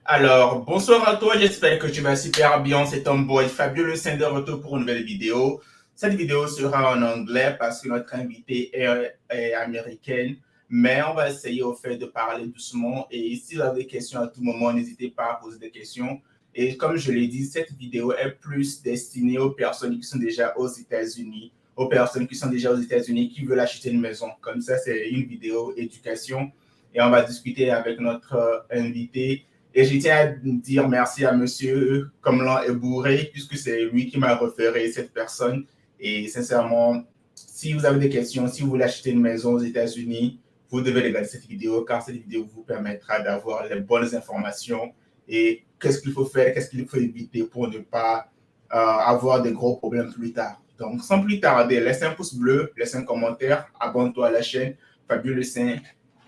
Alors, bonsoir à toi, j'espère que tu vas super bien. C'est ton boy Fabio Le Saint de retour pour une nouvelle vidéo. Cette vidéo sera en anglais parce que notre invitée est américaine, mais on va essayer au fait de parler doucement. Et si vous avez des questions à tout moment, n'hésitez pas à poser des questions. Et comme je l'ai dit, cette vidéo est plus destinée aux personnes qui sont déjà aux États-Unis, aux personnes qui sont déjà aux États-Unis qui veulent acheter une maison. Comme ça, c'est une vidéo éducation et on va discuter avec notre invité. Et je tiens à dire merci à monsieur Comlan Ebouré, puisque c'est lui qui m'a référé cette personne. Et sincèrement, si vous avez des questions, si vous voulez acheter une maison aux États-Unis, vous devez regarder cette vidéo, car cette vidéo vous permettra d'avoir les bonnes informations et qu'est-ce qu'il faut faire, qu'est-ce qu'il faut éviter pour ne pas avoir de gros problèmes plus tard. Donc, sans plus tarder, laisse un pouce bleu, laisse un commentaire, abonne-toi à la chaîne Fabio Le Saint.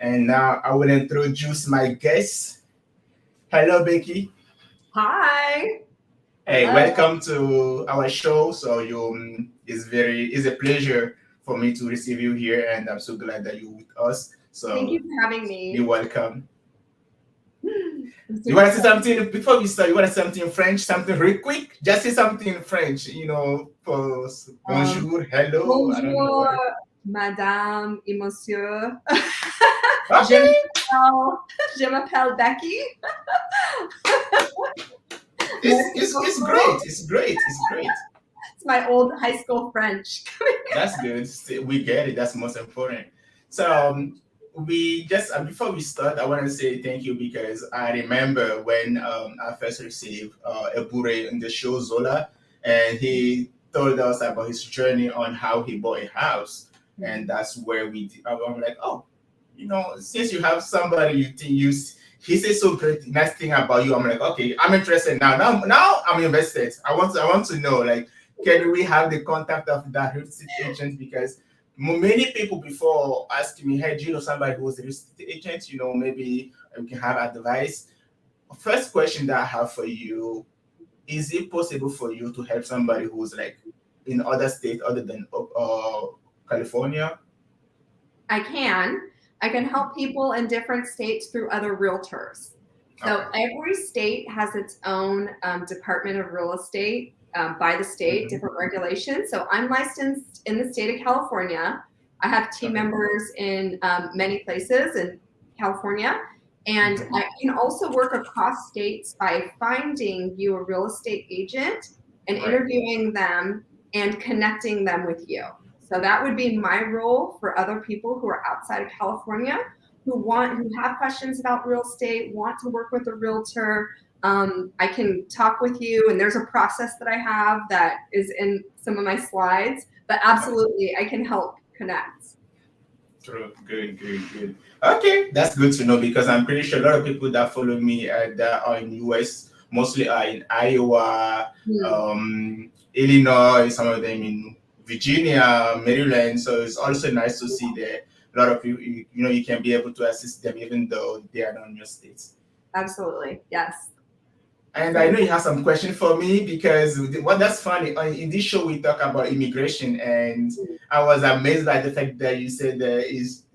And now I will introduce my guest. Hello, Becky. Hi. Hey, Hello. welcome to our show. So it's a pleasure for me to receive you here, and I'm so glad that you're with us. So Thank you for having me. you're welcome. You want to say something before we start? You want to say something in French? Something real quick? Just say something in French. For bonjour, hello. Bonjour, I don't know. madame et monsieur. Okay. Je m'appelle Becky. It's great. It's great. It's great. It's my old high school French. That's good. We get it. That's most important. So we just before we start, I want to say thank you because I remember when I first received Ebure in the show Zola, and he told us about his journey on how he bought a house, and that's where I'm like, oh, since you have somebody you think he says so great nice thing about you, I'm like, okay, I'm interested now. Now I'm invested. I want to know, like, can we have the contact of that real estate agent? Because many people before asking me, hey, do you know somebody who was a real estate agent? Maybe we can have advice. First question that I have for you, is it possible for you to help somebody who's like in other states other than California? I can help people in different states through other realtors. So every state has its own Department of Real Estate by the state, different regulations. So I'm licensed in the state of California. I have team members in many places in California. And I can also work across states by finding you a real estate agent and interviewing them and connecting them with you. So that would be my role for other people who are outside of California who have questions about real estate, want to work with a realtor. I can talk with you, and there's a process that I have that is in some of my slides, but absolutely I can help connect. True. Good. Okay, that's good to know because I'm pretty sure a lot of people that follow me that are in US, mostly are in Iowa, Illinois, some of them in Virginia, Maryland. So it's also nice to see that a lot of you, you can be able to assist them even though they are not in your states. Absolutely, yes. And I know you have some question for me because that's funny. In this show, we talk about immigration, and I was amazed by the fact that you said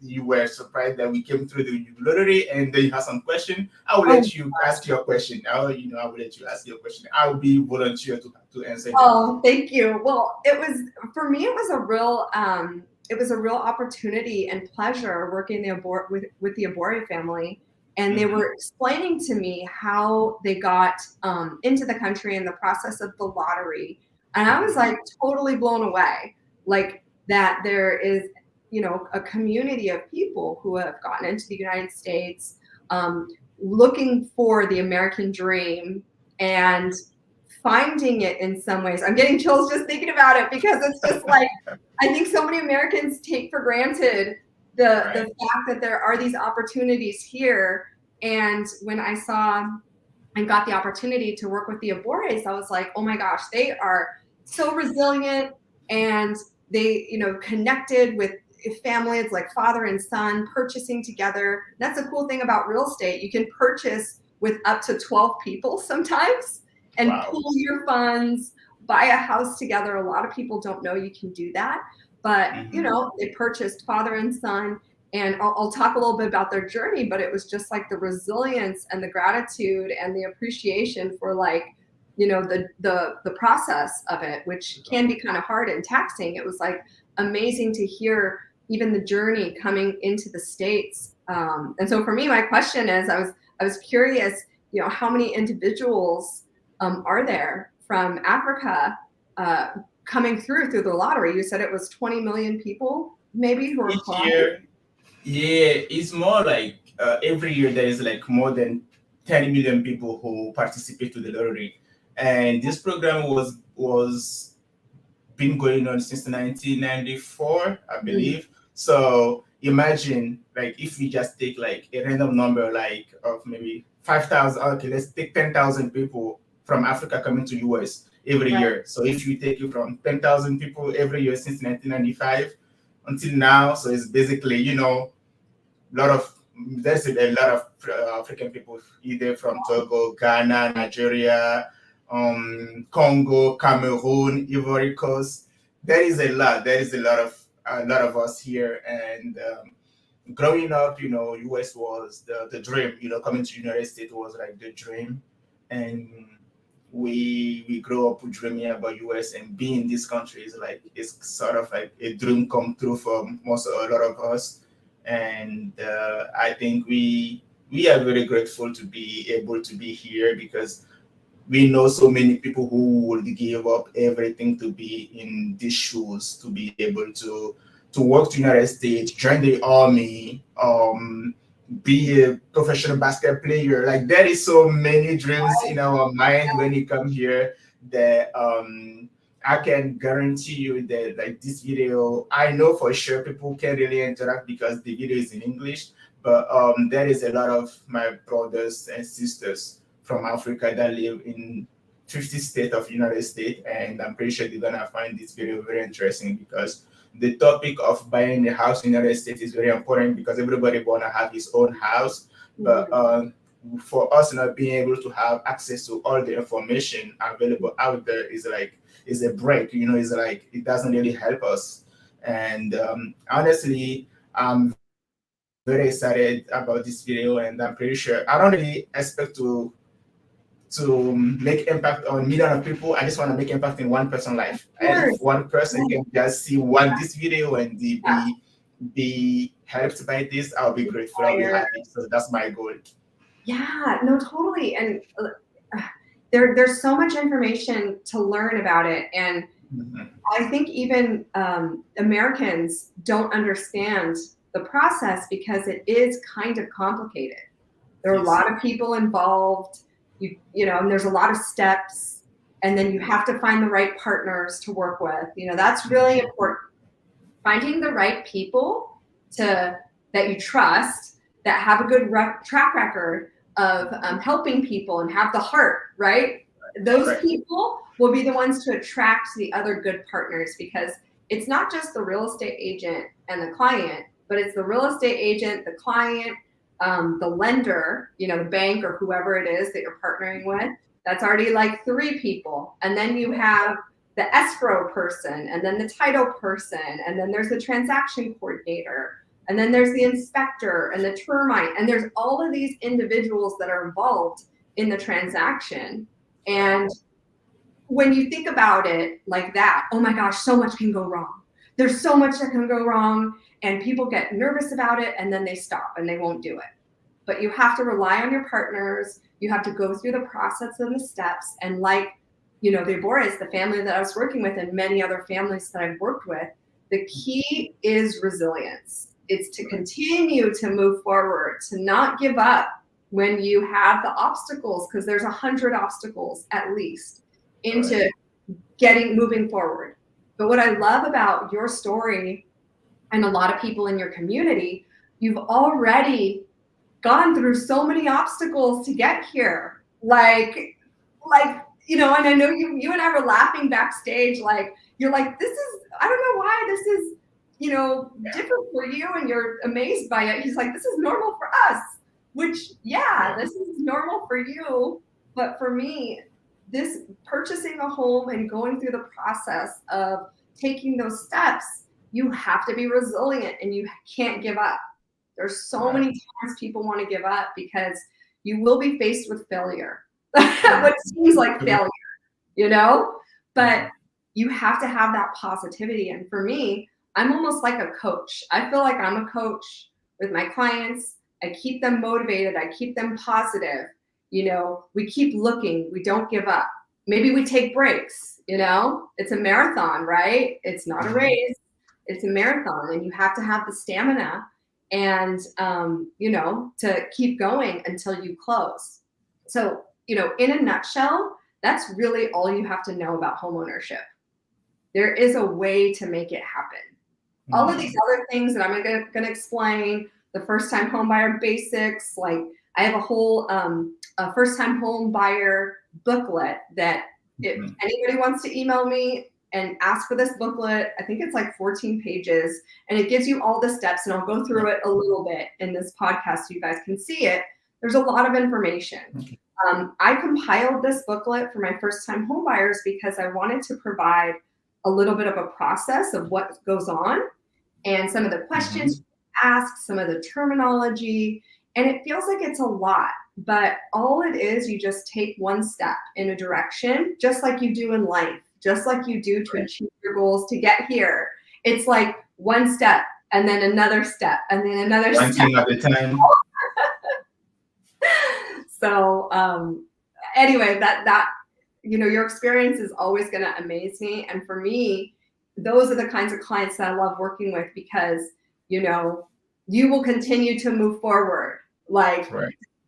you were surprised that we came through the lottery, and then you have some question. I will let you ask your question. I will let you ask your question. I will be volunteer to answer. Oh, thank you. Well, for me, it was a real opportunity and pleasure working with the Abore family. And they were explaining to me how they got into the country and the process of the lottery. And I was like totally blown away, like that there is, a community of people who have gotten into the United States looking for the American dream and finding it in some ways. I'm getting chills just thinking about it because it's just like, I think so many Americans take for granted the fact that there are these opportunities here. And when I saw and got the opportunity to work with the Abores, I was like, oh my gosh, they are so resilient, and they, connected with families like father and son purchasing together. That's a cool thing about real estate. You can purchase with up to 12 people sometimes and pool your funds, buy a house together. A lot of people don't know you can do that. But, they purchased father and son, And I'll talk a little bit about their journey, but it was just like the resilience and the gratitude and the appreciation for like, you know, the process of it, which can be kind of hard and taxing. It was like amazing to hear even the journey coming into the States. And so for me, my question is, I was curious, you know, how many individuals are there from Africa coming through the lottery? You said it was 20 million people maybe who are Each applying? year, yeah, it's more like every year there is like more than 10 million people who participate to the lottery. And this program was been going on since 1994, I believe. So imagine like if we just take like a random number like of maybe 5,000, okay, let's take 10,000 people from Africa coming to US every Right. year. So if you take it from 10,000 people every year since 1995 until now, so it's basically, you know, lot of there's a lot of African people either from Togo, Ghana, Nigeria, Congo, Cameroon, Ivory Coast. There is a lot. There is a lot of us here, and growing up, you know, US was the dream. You know, coming to United States was like the dream, and we grow up dreaming about US, and being in this country is like it's sort of like a dream come true for a lot of us. And I think we are very grateful to be able to be here because we know so many people who would give up everything to be in these shoes, to be able to work to United States, join the army, be a professional basketball player. Like there is so many dreams in our mind when you come here that I can guarantee you that like this video, I know for sure people can really interact because the video is in English, but there is a lot of my brothers and sisters from Africa that live in 50 states of United States, and I'm pretty sure they're gonna find this video very interesting because the topic of buying a house in the United States is very important because everybody wanna have his own house, but for us not being able to have access to all the information available out there is a break, you know, it's like it doesn't really help us. And honestly, I'm very excited about this video, and I'm pretty sure I don't really expect to make impact on million of people. I just want to make impact in one person's life. And if one person can just see this video and be helped by this, I'll be grateful. I'll be happy. So that's my goal. Yeah, no, totally. And there's so much information to learn about it. And I think even Americans don't understand the process because it is kind of complicated. There are a lot of people involved, you know, and there's a lot of steps, and then you have to find the right partners to work with. You know, that's really important. Finding the right people that you trust, that have a good track record of helping people and have the heart, right? Those people will be the ones to attract the other good partners, because it's not just the real estate agent and the client, but it's the real estate agent, the client, the lender, you know, the bank or whoever it is that you're partnering with. That's already like 3 people. And then you have the escrow person, and then the title person, and then there's the transaction coordinator, and then there's the inspector and the termite, and there's all of these individuals that are involved in the transaction. And when you think about it like that, oh my gosh, so much can go wrong. There's so much that can go wrong, and people get nervous about it, and then they stop and they won't do it. But you have to rely on your partners. You have to go through the process and the steps. And like, you know, the Abores, the family that I was working with, and many other families that I've worked with, the key is resilience. It's to continue to move forward, to not give up when you have the obstacles, because there's 100 obstacles at least into moving forward. But what I love about your story and a lot of people in your community, you've already gone through so many obstacles to get here. Like, you know, and I know you and I were laughing backstage, like, you're like, this is, I don't know why this is, you know, different for you, and you're amazed by it. He's like, this is normal for us, which, yeah, this is normal for you. But for me, this purchasing a home and going through the process of taking those steps, you have to be resilient and you can't give up. There's so many times people want to give up because you will be faced with failure. What seems like failure, you know? But you have to have that positivity. And for me, I'm almost like a coach. I feel like I'm a coach with my clients. I keep them motivated. I keep them positive. You know, we keep looking. We don't give up. Maybe we take breaks, you know? It's a marathon, right? It's not a race. It's a marathon, and you have to have the stamina and, you know, to keep going until you close. So, you know, in a nutshell, that's really all you have to know about homeownership. There is a way to make it happen. All of these other things that I'm going to explain, the first-time home buyer basics, like I have a whole a first-time home buyer booklet that if anybody wants to email me and ask for this booklet, I think it's like 14 pages, and it gives you all the steps, and I'll go through it a little bit in this podcast so you guys can see it. There's a lot of information. I compiled this booklet for my first-time home buyers because I wanted to provide a little bit of a process of what goes on and some of the questions asked, some of the terminology, and it feels like it's a lot, but all it is, you just take one step in a direction, just like you do in life, just like you do to achieve your goals to get here. It's like one step and then another step and then another step. One thing at a time. So anyway, that you know, your experience is always going to amaze me. And for me, those are the kinds of clients that I love working with because, you know, you will continue to move forward, like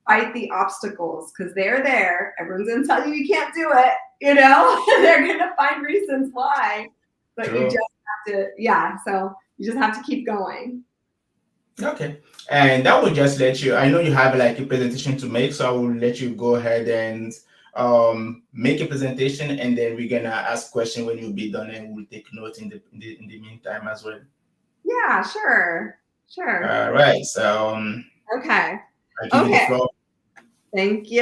fight the obstacles because they're there. Everyone's going to tell you you can't do it, you know, they're going to find reasons why, but you just have to, so you just have to keep going. Okay. And that will just let you, I know you have like a presentation to make, so I will let you go ahead and make a presentation, and then we're gonna ask questions when you'll be done, and we'll take notes in the meantime as well. Yeah, sure. All right. So okay. I give you the floor. Thank you.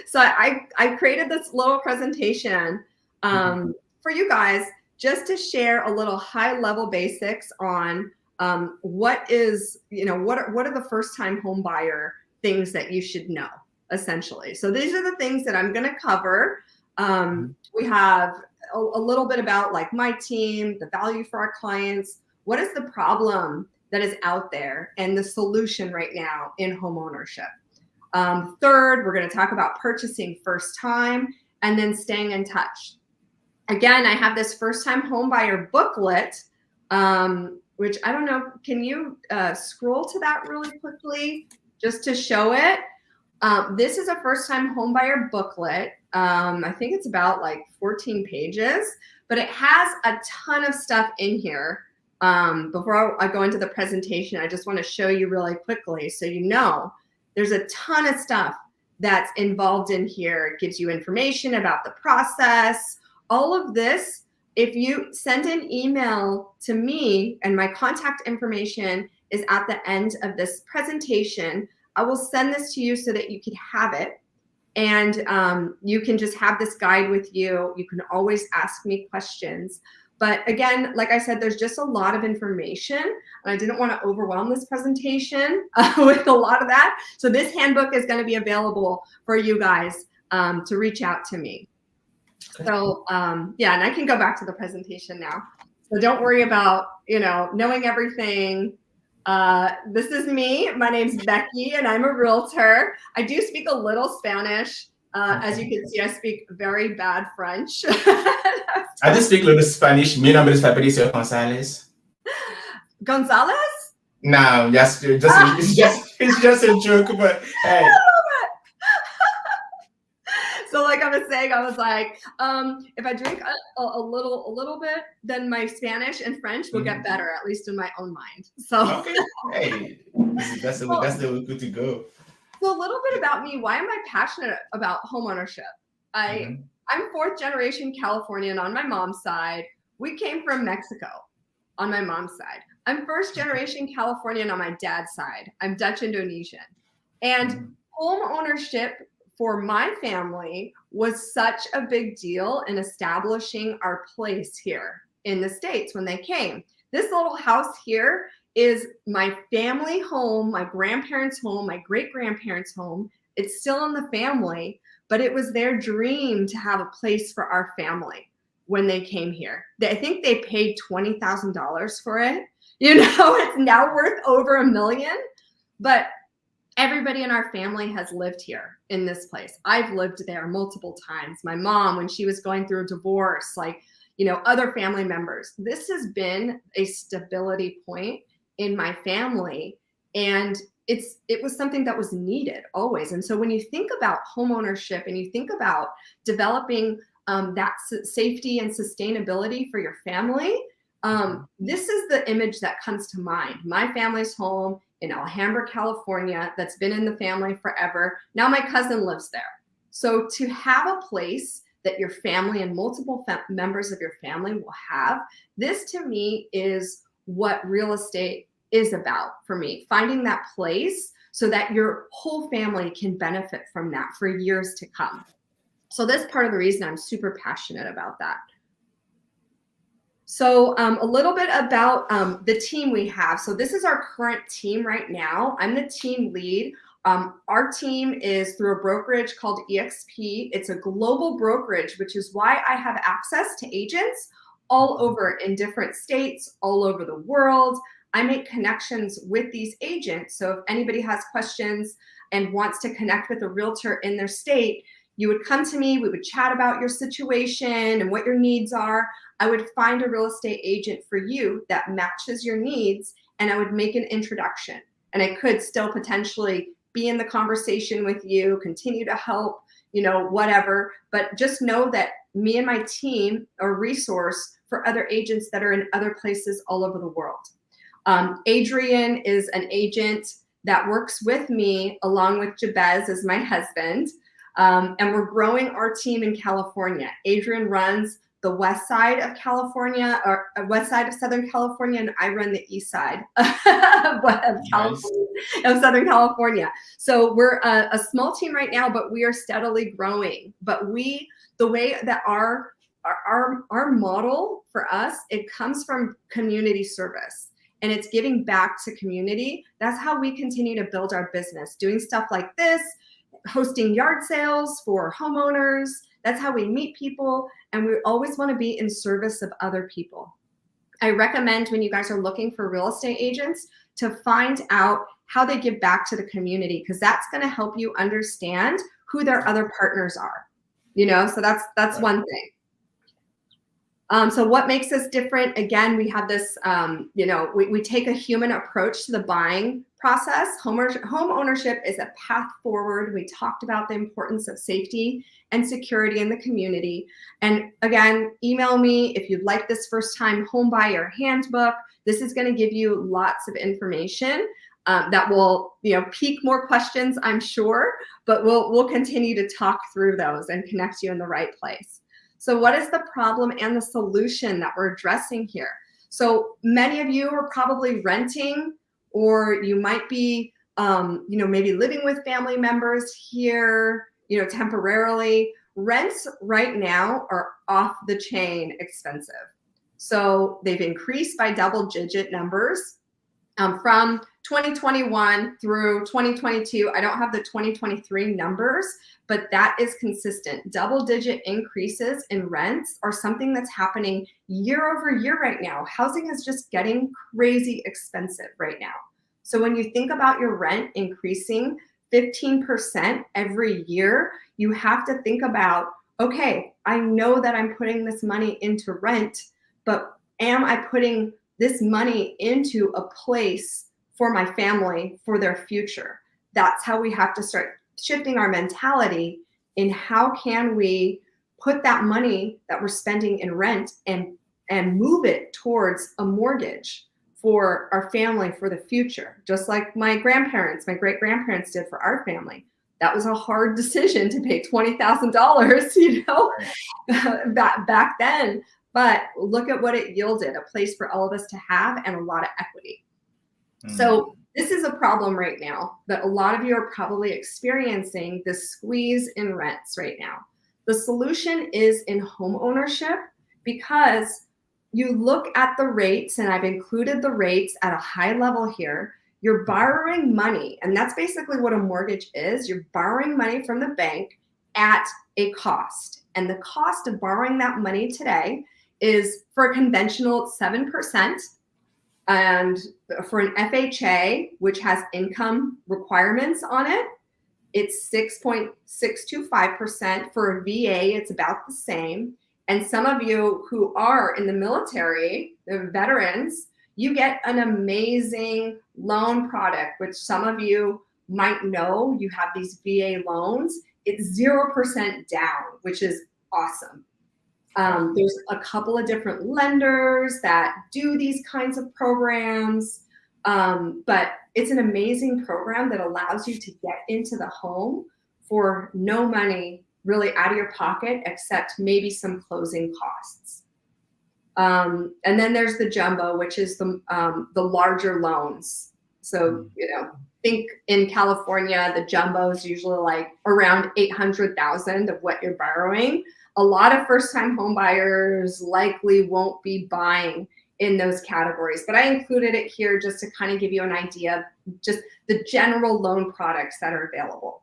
So I created this little presentation for you guys just to share a little high level basics on what is, you know, what are the first time home buyer things that you should know, essentially. So these are the things that I'm going to cover. We have a little bit about like my team, the value for our clients, what is the problem that is out there and the solution right now in home ownership. Third, we're going to talk about purchasing first time and then staying in touch. Again, I have this first time home buyer booklet, which I don't know, can you scroll to that really quickly just to show it? This is a first time home buyer booklet. I think it's about like 14 pages, but it has a ton of stuff in here. Before I go into the presentation, I just want to show you really quickly so you know there's a ton of stuff that's involved in here. It gives you information about the process, all of this. If you send an email to me, and my contact information is at the end of this presentation, I will send this to you so that you can have it. And you can just have this guide with you. You can always ask me questions. But again, like I said, there's just a lot of information, and I didn't want to overwhelm this presentation with a lot of that. So this handbook is going to be available for you guys to reach out to me. So yeah, and I can go back to the presentation now. So don't worry about, you know, knowing everything. This is me. My name's Becky, and I'm a realtor. I do speak a little Spanish. As you can see, I speak very bad French. I just speak a little Spanish. Mi nombre es Fabricio González. Gonzalez? No, it's just a joke, but hey. So like I was saying, I was like, if I drink a little bit, then my Spanish and French will get better, at least in my own mind. So okay, hey, that's the way good to go. So a little bit about me. Why am I passionate about homeownership? I'm fourth generation Californian on my mom's side. We came from Mexico on my mom's side. I'm first generation Californian on my dad's side. I'm Dutch Indonesian. And home ownership for my family was such a big deal in establishing our place here in the States when they came. This little house here is my family home, my grandparents' home, my great-grandparents' home. It's still in the family, but it was their dream to have a place for our family when they came here. I think they paid $20,000 for it. You know, it's now worth over $1 million, but everybody in our family has lived here in this place. I've lived there multiple times. My mom, when she was going through a divorce, like, you know, other family members. This has been a stability point in my family, and it was something that was needed always. And so when you think about home ownership and you think about developing that safety and sustainability for your family, this is the image that comes to mind. My family's home in Alhambra, California, that's been in the family forever. Now my cousin lives there. So to have a place that your family and multiple members of your family will have, this to me is what real estate is about for me. Finding that place so that your whole family can benefit from that for years to come. So that's part of the reason I'm super passionate about that. So a little bit about the team we have. So this is our current team right now. I'm the team lead. Our team is through a brokerage called EXP. It's a global brokerage, which is why I have access to agents all over in different states, all over the world. I make connections with these agents. So if anybody has questions and wants to connect with a realtor in their state, you would come to me, we would chat about your situation and what your needs are. I would find a real estate agent for you that matches your needs, and I would make an introduction. And I could still potentially be in the conversation with you, continue to help, you know, whatever. But just know that me and my team are a resource for other agents that are in other places all over the world. Adrian is an agent that works with me along with Jabez as my husband. And we're growing our team in California. Adrian runs the west side of California, or west side of Southern California, and I run the east side of California, of Southern California. So we're a small team right now, but we are steadily growing. But the way that our model for us, it comes from community service. And it's giving back to community. That's how we continue to build our business, doing stuff like this, hosting yard sales for homeowners. That's how we meet people, and we always want to be in service of other people. I recommend when you guys are looking for real estate agents to find out how they give back to the community, because that's going to help you understand who their other partners are. You know, so that's one thing. So what makes us different? Again, we have this, you know, we take a human approach to the buying process. Home ownership is a path forward. We talked about the importance of safety and security in the community. And again, email me if you'd like this first time home buyer handbook. This is going to give you lots of information that will, you know, pique more questions, I'm sure, but we'll continue to talk through those and connect you in the right place. So what is the problem and the solution that we're addressing here? So many of you are probably renting, or you might be, you know, maybe living with family members here, you know, temporarily. Rents right now are off the chain expensive. So they've increased by double-digit numbers from 2021 through 2022. I don't have the 2023 numbers, but that is consistent. Double-digit increases in rents are something that's happening year over year right now. Housing is just getting crazy expensive right now. So when you think about your rent increasing 15% every year, you have to think about, okay, I know that I'm putting this money into rent, but am I putting this money into a place for my family, for their future? That's how we have to start shifting our mentality in how can we put that money that we're spending in rent and move it towards a mortgage for our family, for the future. Just like my grandparents, my great-grandparents did for our family. That was a hard decision to pay $20,000, you know, back then. But look at what it yielded, a place for all of us to have and a lot of equity. So this is a problem right now that a lot of you are probably experiencing, this squeeze in rents right now. The solution is in home ownership, because you look at the rates, and I've included the rates at a high level here. You're borrowing money, and that's basically what a mortgage is. You're borrowing money from the bank at a cost. And the cost of borrowing that money today is, for a conventional, 7%. And for an FHA, which has income requirements on it, it's 6.625%. For a VA, it's about the same. And some of you who are in the military, the veterans, you get an amazing loan product, which some of you might know. You have these VA loans. It's 0% down, which is awesome. There's a couple of different lenders that do these kinds of programs, but it's an amazing program that allows you to get into the home for no money really out of your pocket, except maybe some closing costs. And then there's the jumbo, which is the larger loans. So, think in California, the jumbo is usually like around $800,000 of what you're borrowing. A lot of first-time home buyers likely won't be buying in those categories, but I included it here just to kind of give you an idea of just the general loan products that are available.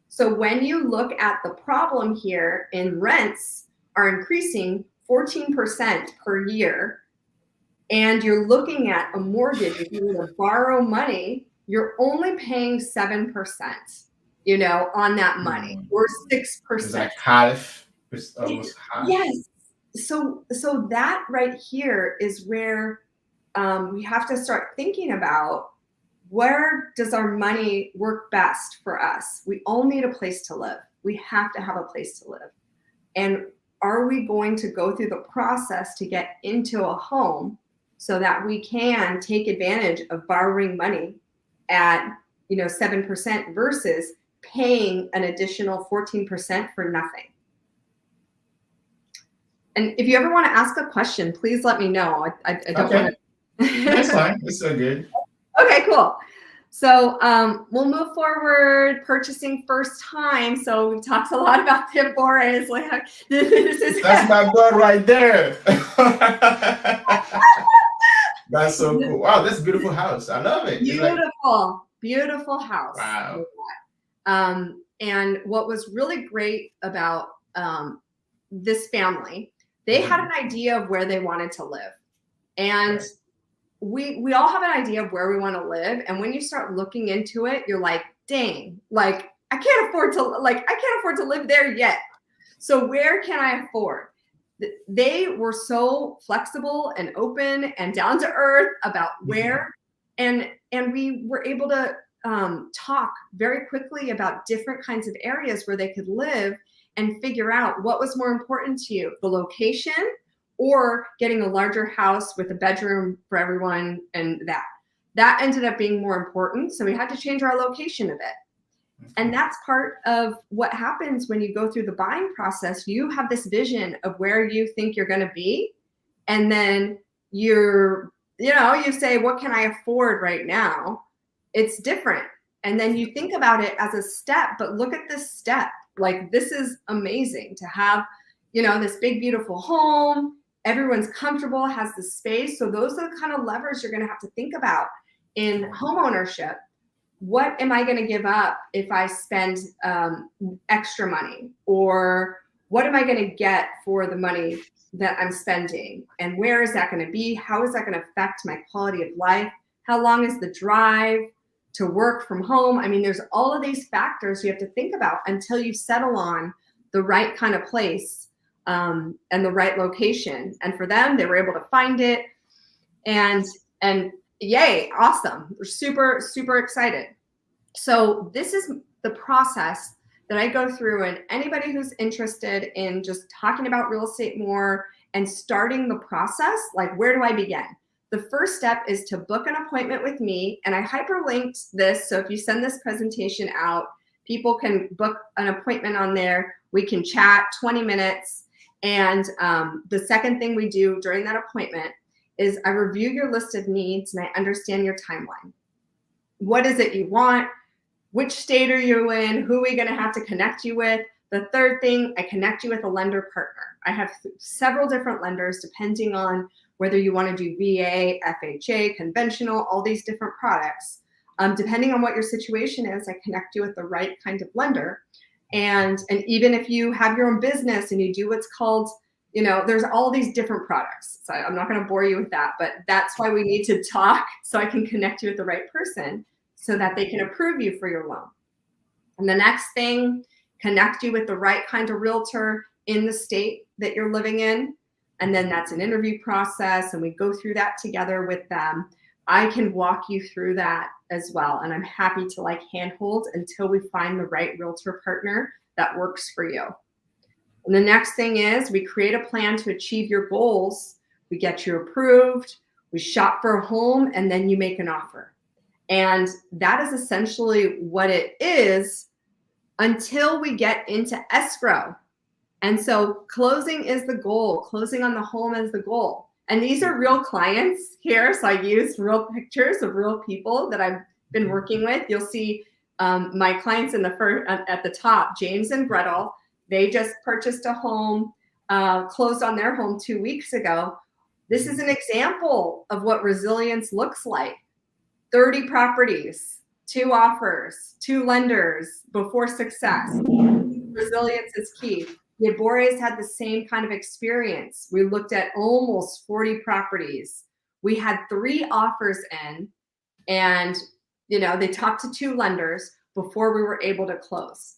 So when you look at the problem here, in rents are increasing 14% per year, and you're looking at a mortgage, if you were to borrow money, you're only paying 7%, on that money, or 6%. It's like half. It's almost half. Yes. So that right here is where we have to start thinking about, where does our money work best for us? We all need a place to live. We have to have a place to live. And are we going to go through the process to get into a home so that we can take advantage of borrowing money at 7% versus paying an additional 14% for nothing? And if you ever want to ask a question, please let me know. I don't want to. That's fine. It's so good. Okay, cool. So we'll move forward. Purchasing first time. So we've talked a lot about the Abores. That's my boy right there. That's so cool. Wow, that's a beautiful house. I love it. Beautiful house. Wow. And what was really great about this family, they had an idea of where they wanted to live. And we all have an idea of where we want to live. And when you start looking into it, you're like, dang, like I can't afford to live there yet. So where can I afford? They were so flexible and open and down to earth about where, and we were able to talk very quickly about different kinds of areas where they could live and figure out what was more important to you, the location or getting a larger house with a bedroom for everyone. And that ended up being more important. So we had to change our location a bit. And that's part of what happens when you go through the buying process. You have this vision of where you think you're going to be. And then you say, what can I afford right now? It's different. And then you think about it as a step, but look at this step. Like, this is amazing to have, this big, beautiful home. Everyone's comfortable, has the space. So those are the kind of levers you're going to have to think about in home ownership. What am I going to give up if I spend extra money? Or what am I going to get for the money that I'm spending? And where is that going to be? How is that going to affect my quality of life? How long is the drive to work from home? I mean, there's all of these factors you have to think about until you settle on the right kind of place and the right location. And for them, they were able to find it. And yay, awesome. We're super, super excited. So this is the process that I go through, and anybody who's interested in just talking about real estate more and starting the process, like, where do I begin? The first step is to book an appointment with me, and I hyperlinked this. So if you send this presentation out, people can book an appointment on there. We can chat 20 minutes. And the second thing we do during that appointment is I review your list of needs and I understand your timeline. What is it you want? Which state are you in? Who are we going to have to connect you with? The third thing, I connect you with a lender partner. I have several different lenders depending on whether you want to do VA, FHA, conventional, all these different products. Depending on what your situation is, I connect you with the right kind of lender. And even if you have your own business and you do what's called, there's all these different products. So I'm not going to bore you with that, but that's why we need to talk so I can connect you with the right person so that they can approve you for your loan. And the next thing, connect you with the right kind of realtor in the state that you're living in. And then that's an interview process, and we go through that together with them. I can walk you through that as well. And I'm happy to handhold until we find the right realtor partner that works for you. And the next thing is we create a plan to achieve your goals. We get you approved, we shop for a home, and then you make an offer. And that is essentially what it is until we get into escrow. And so closing is the goal. Closing on the home is the goal. And these are real clients here. So I used real pictures of real people that I've been working with. You'll see my clients in the first at the top, James and Gretel. They just purchased a home, closed on their home 2 weeks ago. This is an example of what resilience looks like. 30 properties, 2 offers, 2 lenders before success. Resilience is key. The Abores had the same kind of experience. We looked at almost 40 properties. We had 3 offers in, and they talked to 2 lenders before we were able to close.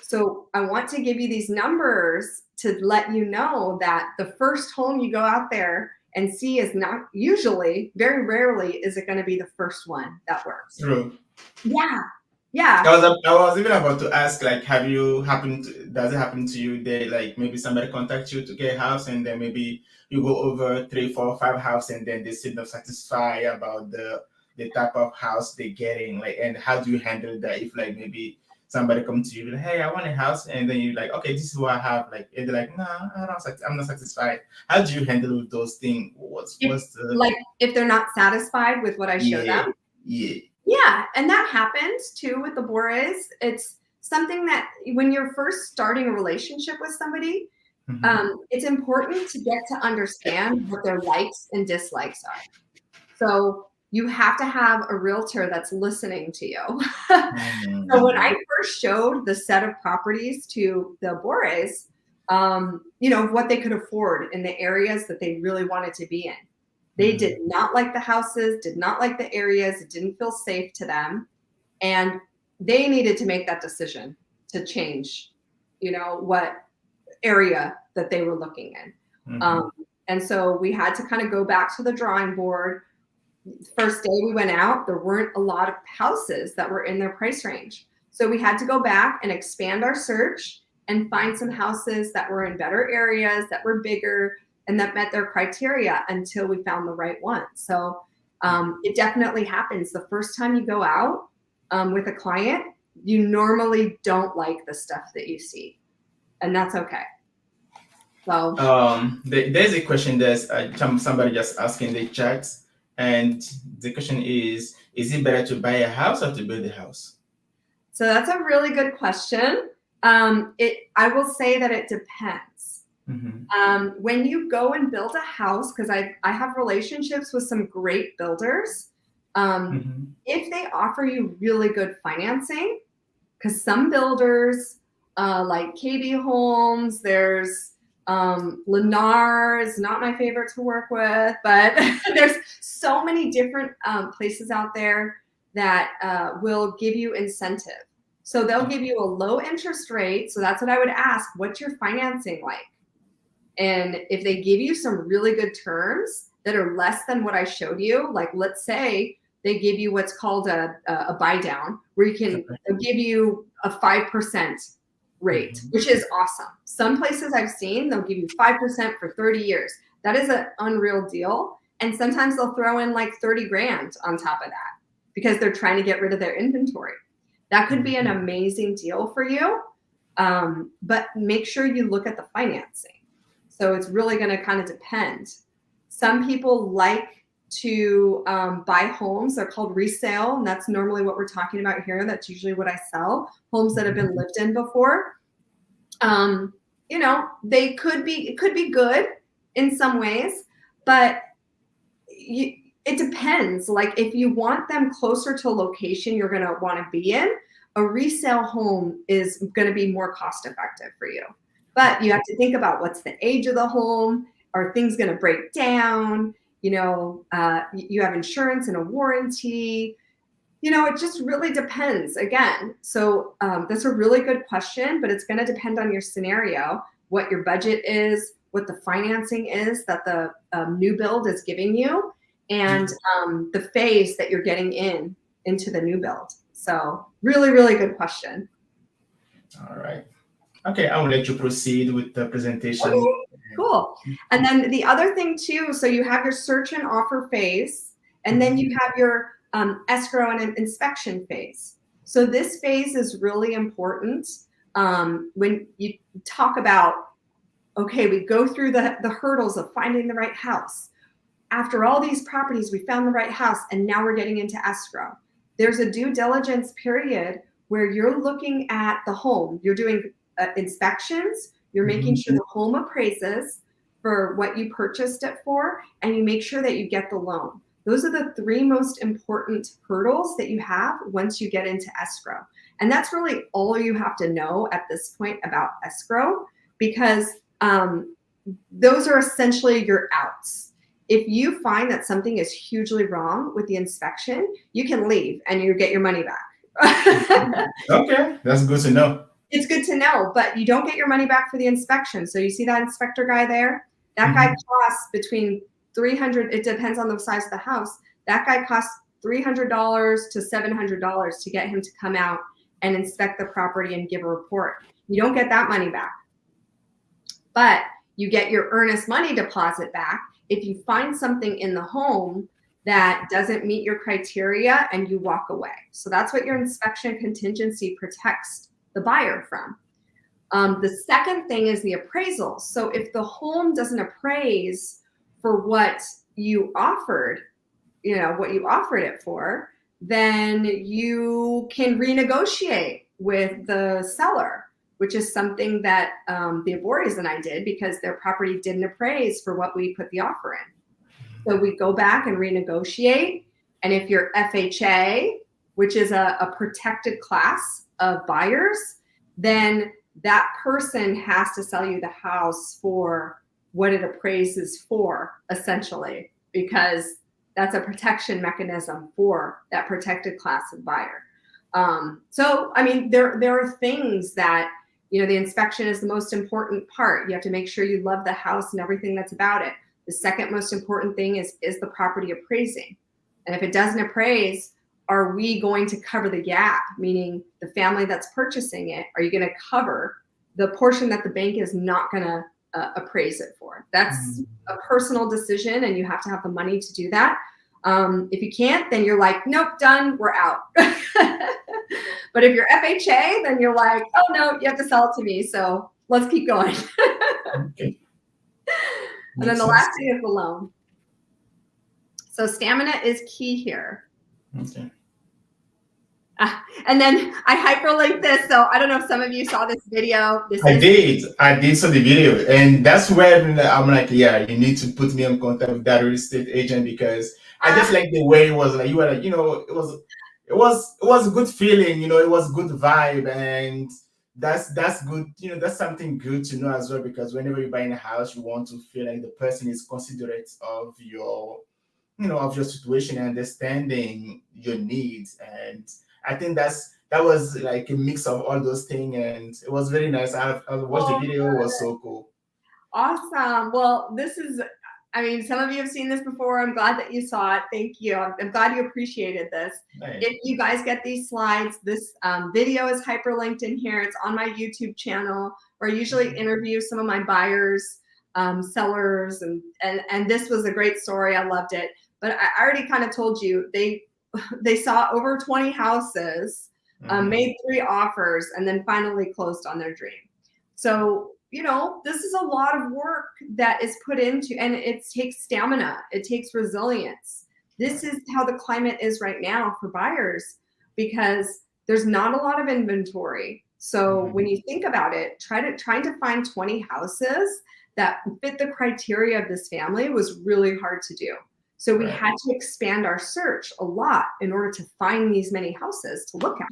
So I want to give you these numbers to let you know that the first home you go out there and see is not usually, very rarely, is it going to be the first one that works. True. Yeah. I was even about to ask, does it happen to you that maybe somebody contacts you to get a house, and then maybe you go over 3, 4, 5 houses, and then they still not satisfied about the type of house they're getting, and how do you handle that if maybe somebody comes to you like, hey, I want a house, and then you're like, okay, this is what I have, and they're like, no, I'm not satisfied. How do you handle those things? If they're not satisfied with what I show them? Yeah, and that happens too with the Abores. It's something that when you're first starting a relationship with somebody, it's important to get to understand what their likes and dislikes are. So you have to have a realtor that's listening to you. So when I first showed the set of properties to the Abores, what they could afford in the areas that they really wanted to be in. They did not like the houses, did not like the areas, it didn't feel safe to them. And they needed to make that decision to change, what area that they were looking in. And so we had to kind of go back to the drawing board. First day we went out, there weren't a lot of houses that were in their price range. So we had to go back and expand our search and find some houses that were in better areas, that were bigger, and that met their criteria until we found the right one. So it definitely happens. The first time you go out with a client, you normally don't like the stuff that you see, and that's okay. So there's a question that's somebody just asking in the chat, and the question is it better to buy a house or to build a house? So that's a really good question. I will say that it depends. When you go and build a house, because I have relationships with some great builders, if they offer you really good financing, because some builders like KB Homes, there's Lennar is not my favorite to work with, but there's so many different places out there that will give you incentive. So they'll give you a low interest rate. So that's what I would ask. What's your financing like? And if they give you some really good terms that are less than what I showed you, let's say they give you what's called a buy down, where they'll give you a 5% rate, which is awesome. Some places I've seen, they'll give you 5% for 30 years. That is an unreal deal. And sometimes they'll throw in 30 grand on top of that because they're trying to get rid of their inventory. That could be an amazing deal for you, but make sure you look at the financing. So it's really going to kind of depend. Some people like to buy homes. They're called resale, and that's normally what we're talking about here. That's usually what I sell, homes that have been lived in before. You know, it could be good in some ways, but it depends. Like if you want them closer to a location you're going to want to be in, a resale home is going to be more cost effective for you. But you have to think about what's the age of the home. Are things going to break down? You know, you have insurance and a warranty. You know, it just really depends again. So that's a really good question, but it's going to depend on your scenario, what your budget is, what the financing is that the new build is giving you, and the phase that you're getting into the new build. So really, really good question. All right. Okay, I will let you proceed with the presentation. Okay, cool. And then the other thing too, so you have your search and offer phase, and then you have your escrow and inspection phase. So this phase is really important when you talk about, okay, we go through the hurdles of finding the right house. After all these properties, we found the right house, and now we're getting into escrow. There's a due diligence period where you're looking at the home. You're doing inspections. You're making sure the home appraises for what you purchased it for, and you make sure that you get the loan. Those are the three most important hurdles that you have once you get into escrow. And that's really all you have to know at this point about escrow, because those are essentially your outs. If you find that something is hugely wrong with the inspection, you can leave and you get your money back. Okay, that's good to know. It's good to know, but you don't get your money back for the inspection. So you see that inspector guy there? That guy costs between $300, it depends on the size of the house. That guy costs $300 to $700 to get him to come out and inspect the property and give a report. You don't get that money back, but you get your earnest money deposit back if you find something in the home that doesn't meet your criteria and you walk away. So that's what your inspection contingency protects the buyer from. The second thing is the appraisal. So if the home doesn't appraise for what you offered, you know, what you offered it for, then you can renegotiate with the seller, which is something that the Aboris and I did because their property didn't appraise for what we put the offer in. So we go back and renegotiate. And if you're FHA, which is a protected class of buyers, then that person has to sell you the house for what it appraises for, essentially, because that's a protection mechanism for that protected class of buyer. So, I mean, there are things that, you know, the inspection is the most important part. You have to make sure you love the house and everything that's about it. The second most important thing is the property appraising. And if it doesn't appraise, are we going to cover the gap? Meaning the family that's purchasing it, are you going to cover the portion that the bank is not going to appraise it for? That's a personal decision, and you have to have the money to do that. If you can't, then you're like, nope, done, we're out. But if you're FHA, then you're like, oh no, you have to sell it to me, so let's keep going. Okay. And then the last thing is the loan. So stamina is key here. Okay. And then I hyperlinked this, so I don't know if some of you saw this video. I did saw the video, and that's when I'm like, yeah, you need to put me in contact with that real estate agent, because I just like the way it was, like, you were like, you know, it was a good feeling, you know, it was a good vibe, and that's good, you know, that's something good to know as well, because whenever you're buying a house, you want to feel like the person is considerate of your, you know, of your situation and understanding your needs. And I think that was like a mix of all those things, and it was very nice. I watched the video, it was so cool. Awesome. Well, this is, I mean, some of you have seen this before. I'm glad that you saw it. Thank you. I'm glad you appreciated this. Nice. If you guys get these slides, this video is hyperlinked in here. It's on my YouTube channel, where I usually interview some of my buyers, sellers, and this was a great story. I loved it. But I already kind of told you, they saw over 20 houses, made 3 offers, and then finally closed on their dream. So, you know, this is a lot of work that is put into, and it takes stamina. It takes resilience. This is how the climate is right now for buyers, because there's not a lot of inventory. So when you think about it, trying to find 20 houses that fit the criteria of this family was really hard to do. So we had to expand our search a lot in order to find these many houses to look at.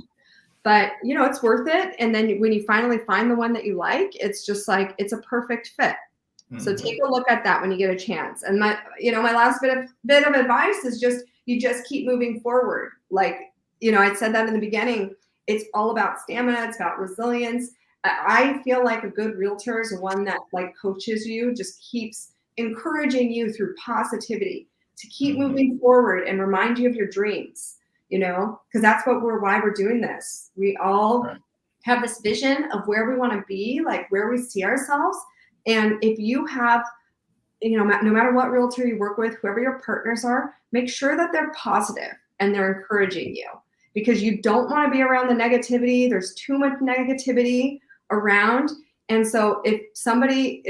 But, you know, it's worth it. And then when you finally find the one that you like, it's just like, it's a perfect fit. So take a look at that when you get a chance. And my last bit of advice is you just keep moving forward. Like, you know, I said that in the beginning, it's all about stamina. It's about resilience. I feel like a good realtor is one that like coaches you, just keeps encouraging you through positivity to keep moving forward and remind you of your dreams, you know, because that's why we're doing this. We all have this vision of where we want to be, like where we see ourselves. And if you have, you know, no matter what realtor you work with, whoever your partners are, make sure that they're positive and they're encouraging you, because you don't want to be around the negativity. There's too much negativity around. And so if somebody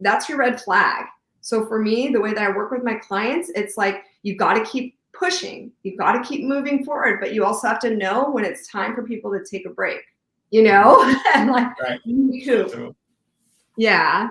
that's your red flag. So for me, the way that I work with my clients, it's like, you've got to keep pushing. You've got to keep moving forward, but you also have to know when it's time for people to take a break, you know, and like, me too. Yeah.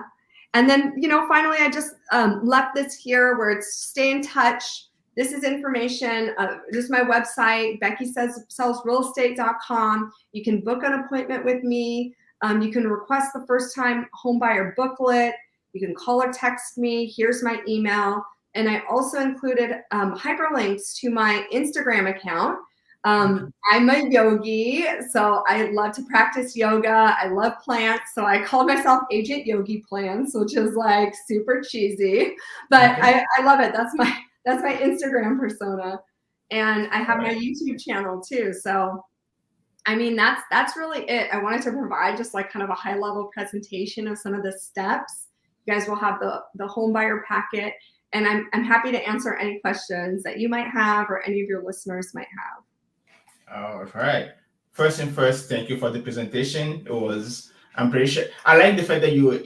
And then, you know, finally, I just left this here where it's stay in touch. This is information, just my website, BeckySellsRealEstate.com. You can book an appointment with me. You can request the first time home buyer booklet. You can call or text me. Here's my email. And I also included hyperlinks to my Instagram account. I'm a yogi, so I love to practice yoga. I love plants, so I call myself Agent Yogi Plants, which is like super cheesy, but I love it. That's my Instagram persona, and I have my YouTube channel too. So, I mean, that's really it. I wanted to provide just like kind of a high level presentation of some of the steps. You guys will have the home buyer packet, and I'm happy to answer any questions that you might have or any of your listeners might have. All right. First and first, thank you for the presentation. I'm pretty sure. I like the fact that you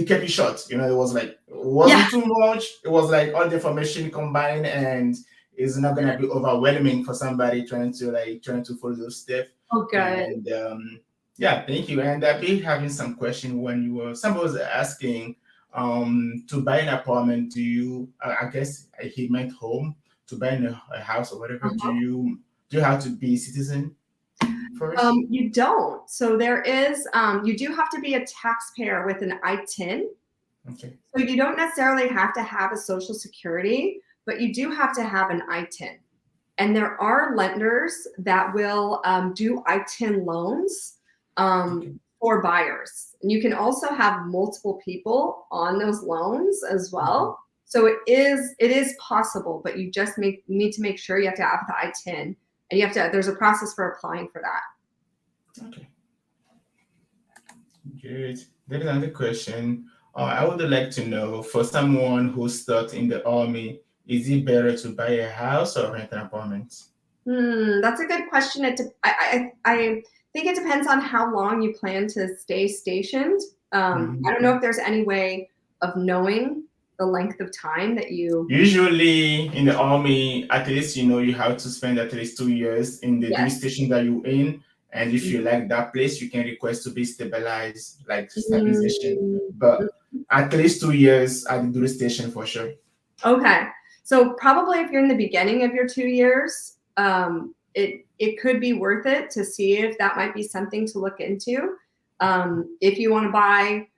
kept it short. You know, it was like, it wasn't too much. It was like all the information combined, and it's not gonna be overwhelming for somebody trying to follow those steps. Okay. And yeah, thank you. And I've been having some question when somebody was asking to buy an apartment. Do you? I guess he meant home. To buy a house or whatever. Do you have to be a citizen first? You don't. So there is, you do have to be a taxpayer with an ITIN. Okay. So you don't necessarily have to have a social security, but you do have to have an ITIN. And there are lenders that will do ITIN loans for buyers. And you can also have multiple people on those loans as well. So it is possible, but you just need to make sure you have to have the ITIN. And there's a process for applying for that. Okay. Good. There is another question. I would like to know, for someone who's stuck in the army, is it better to buy a house or rent an apartment? That's a good question. I think it depends on how long you plan to stay stationed. I don't know if there's any way of knowing the length of time that you... Usually in the army, at least, you know, you have to spend at least 2 years in the duty station that you're in. And if you like that place, you can request to be stabilized, like stabilization. But at least 2 years at the duty station for sure. Okay. So probably if you're in the beginning of your 2 years, it could be worth it to see if that might be something to look into. If you want to buy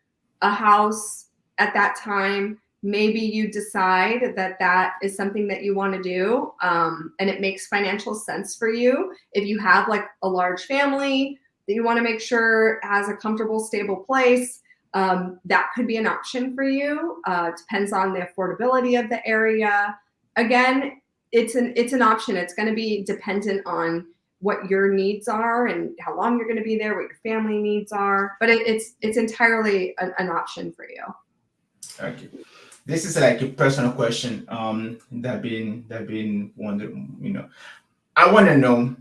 a house at that time, maybe you decide that is something that you want to do, and it makes financial sense for you. If you have like a large family that you want to make sure has a comfortable, stable place, that could be an option for you. Depends on the affordability of the area. Again, it's an option. It's going to be dependent on what your needs are and how long you're going to be there, what your family needs are. But it's entirely an option for you. Okay. This is like a personal question that been wondering, you know. I want to know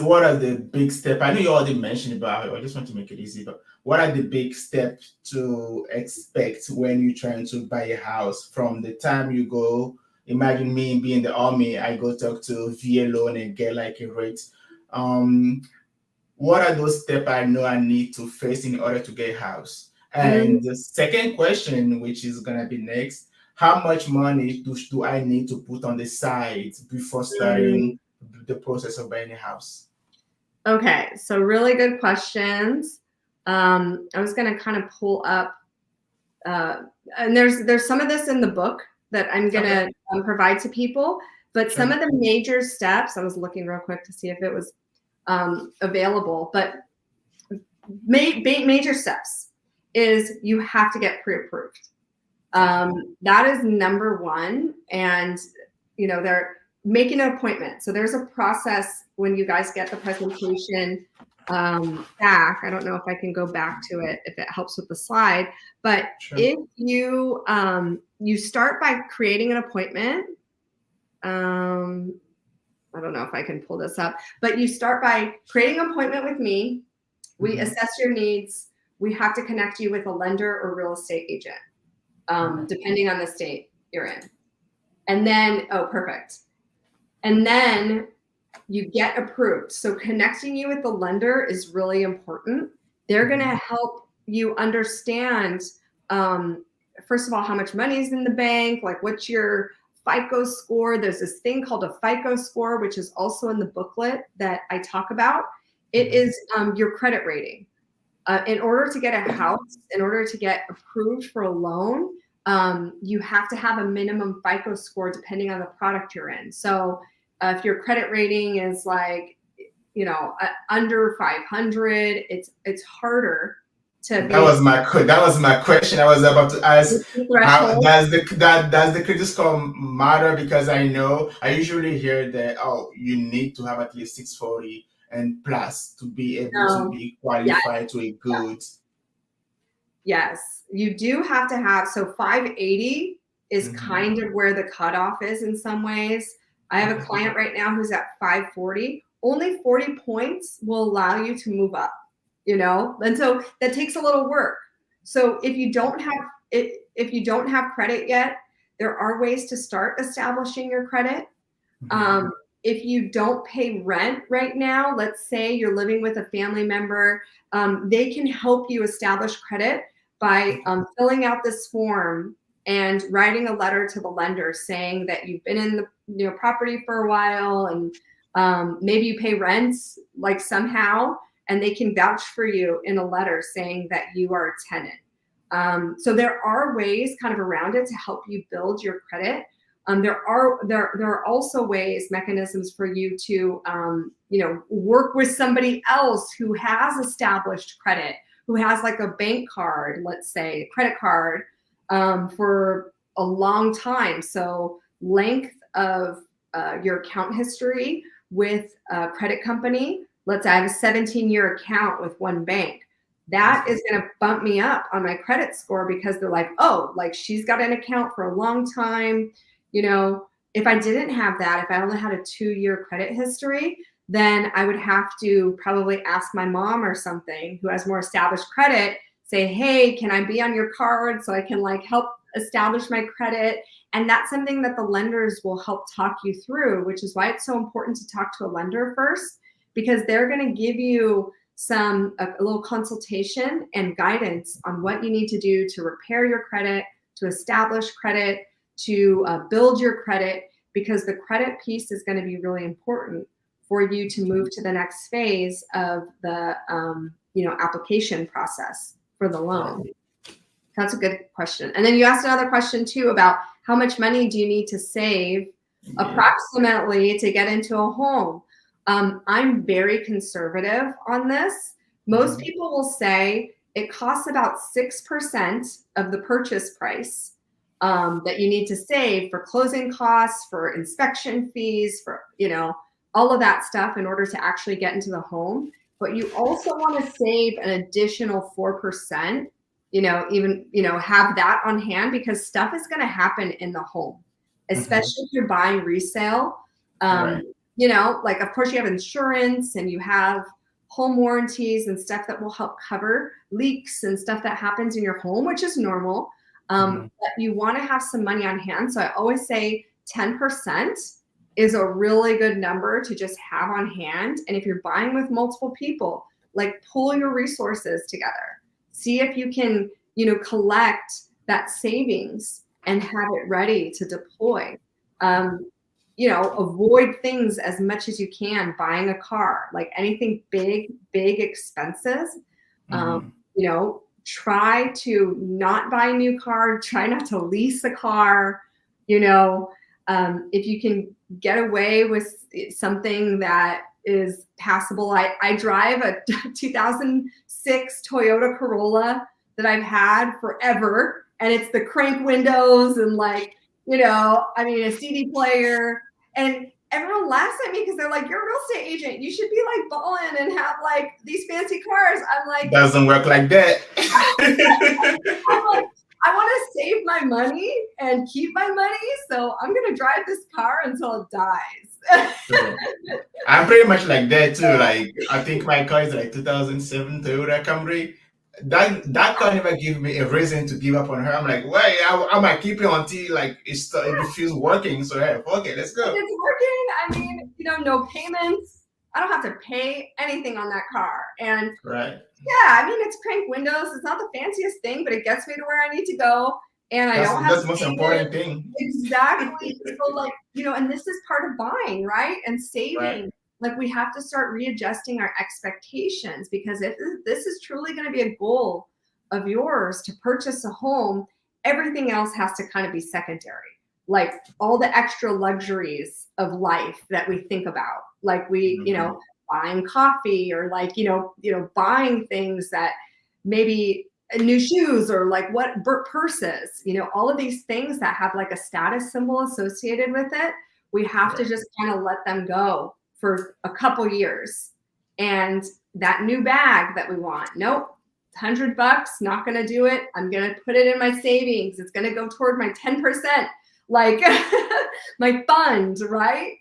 what are the big steps? I know you already mentioned about it. I just want to make it easy, but what are the big steps to expect when you're trying to buy a house from the time you go? Imagine me being in the army, I go talk to VA loan and get like a rate. what are those steps I know I need to face in order to get a house? And the second question, which is gonna be next, how much money do I need to put on the side before starting the process of buying a house? Okay, so really good questions. I was gonna kind of pull up, and there's some of this in the book that I'm gonna provide to people, but some of the major steps, I was looking real quick to see if it was available, but major steps is you have to get pre-approved. That is number one. And, you know, they're making an appointment. So there's a process when you guys get the presentation back. I don't know if I can go back to it, if it helps with the slide, but if you, you start by creating an appointment. I don't know if I can pull this up, but you start by creating an appointment with me. We assess your needs. We have to connect you with a lender or real estate agent, depending on the state you're in. And then, oh, perfect. And then you get approved. So connecting you with the lender is really important. They're going to help you understand, first of all, how much money is in the bank, like what's your FICO score. There's this thing called a FICO score, which is also in the booklet that I talk about. It is your credit rating. In order to get a house, in order to get approved for a loan, you have to have a minimum FICO score depending on the product you're in. So if your credit rating is like, you know, under 500, it's harder to be. That was my question. I was about to ask. How does the credit score matter? Because I usually hear that you need to have at least 640 and plus to be able to be qualified to a good. Yes, you do have to have, so 580 is kind of where the cutoff is in some ways. I have a client right now who's at 540. Only 40 points will allow you to move up, you know? And so that takes a little work. So if you don't have credit yet, there are ways to start establishing your credit. If you don't pay rent right now, let's say you're living with a family member, they can help you establish credit by filling out this form and writing a letter to the lender saying that you've been in the property for a while, and maybe you pay rents like somehow, and they can vouch for you in a letter saying that you are a tenant. So there are ways kind of around it to help you build your credit. There are also mechanisms for you to, work with somebody else who has established credit, who has like a bank card, let's say, a credit card for a long time. So length of your account history with a credit company. Let's say I have a 17-year account with one bank. That is going to bump me up on my credit score because they're like, oh, like she's got an account for a long time. You know, if I didn't have that, if I only had a 2-year credit history, then I would have to probably ask my mom or something who has more established credit, say, hey, can I be on your card so I can like help establish my credit? And that's something that the lenders will help talk you through, which is why it's so important to talk to a lender first, because they're going to give you a little consultation and guidance on what you need to do to repair your credit, to establish credit, to build your credit, because the credit piece is going to be really important for you to move to the next phase of the application process for the loan. That's a good question. And then you asked another question too about how much money do you need to save approximately to get into a home. I'm very conservative on this. Most people will say it costs about 6% of the purchase price that you need to save for closing costs, for inspection fees, for, all of that stuff in order to actually get into the home. But you also want to save an additional 4%, have that on hand, because stuff is going to happen in the home, especially if you're buying resale. Like, of course you have insurance and you have home warranties and stuff that will help cover leaks and stuff that happens in your home, which is normal. But you want to have some money on hand. So I always say 10% is a really good number to just have on hand. And if you're buying with multiple people, like pull your resources together. See if you can, collect that savings and have it ready to deploy. Avoid things as much as you can, buying a car, like anything big expenses. Try to not buy a new car, try not to lease a car, if you can get away with something that is passable. I drive a 2006 Toyota Corolla that I've had forever, and it's the crank windows and a CD player, and everyone laughs at me because they're like, you're a real estate agent, you should be like balling and have like these fancy cars. I'm like, doesn't work like that. I'm like, I want to save my money and keep my money, so I'm gonna drive this car until it dies. So, I'm pretty much like that too. Like, I think my car is like 2007 Toyota Camry. That car never give me a reason to give up on her. I'm like, why am I keeping until like it feels working? So yeah, okay, let's go. It's working. I mean, no payments. I don't have to pay anything on that car. And right. Yeah, I mean, it's crank windows. It's not the fanciest thing, but it gets me to where I need to go. And I don't have that's the most important thing. Exactly. So and this is part of buying, right? And saving. Right. Like, we have to start readjusting our expectations, because if this is truly going to be a goal of yours to purchase a home, everything else has to kind of be secondary. Like all the extra luxuries of life that we think about, like buying coffee, or buying things that maybe new shoes, or purses, all of these things that have like a status symbol associated with it. We have to just kind of let them go for a couple years. And that new bag that we want, nope, $100, not going to do it. I'm going to put it in my savings. It's going to go toward my 10%, my fund, right?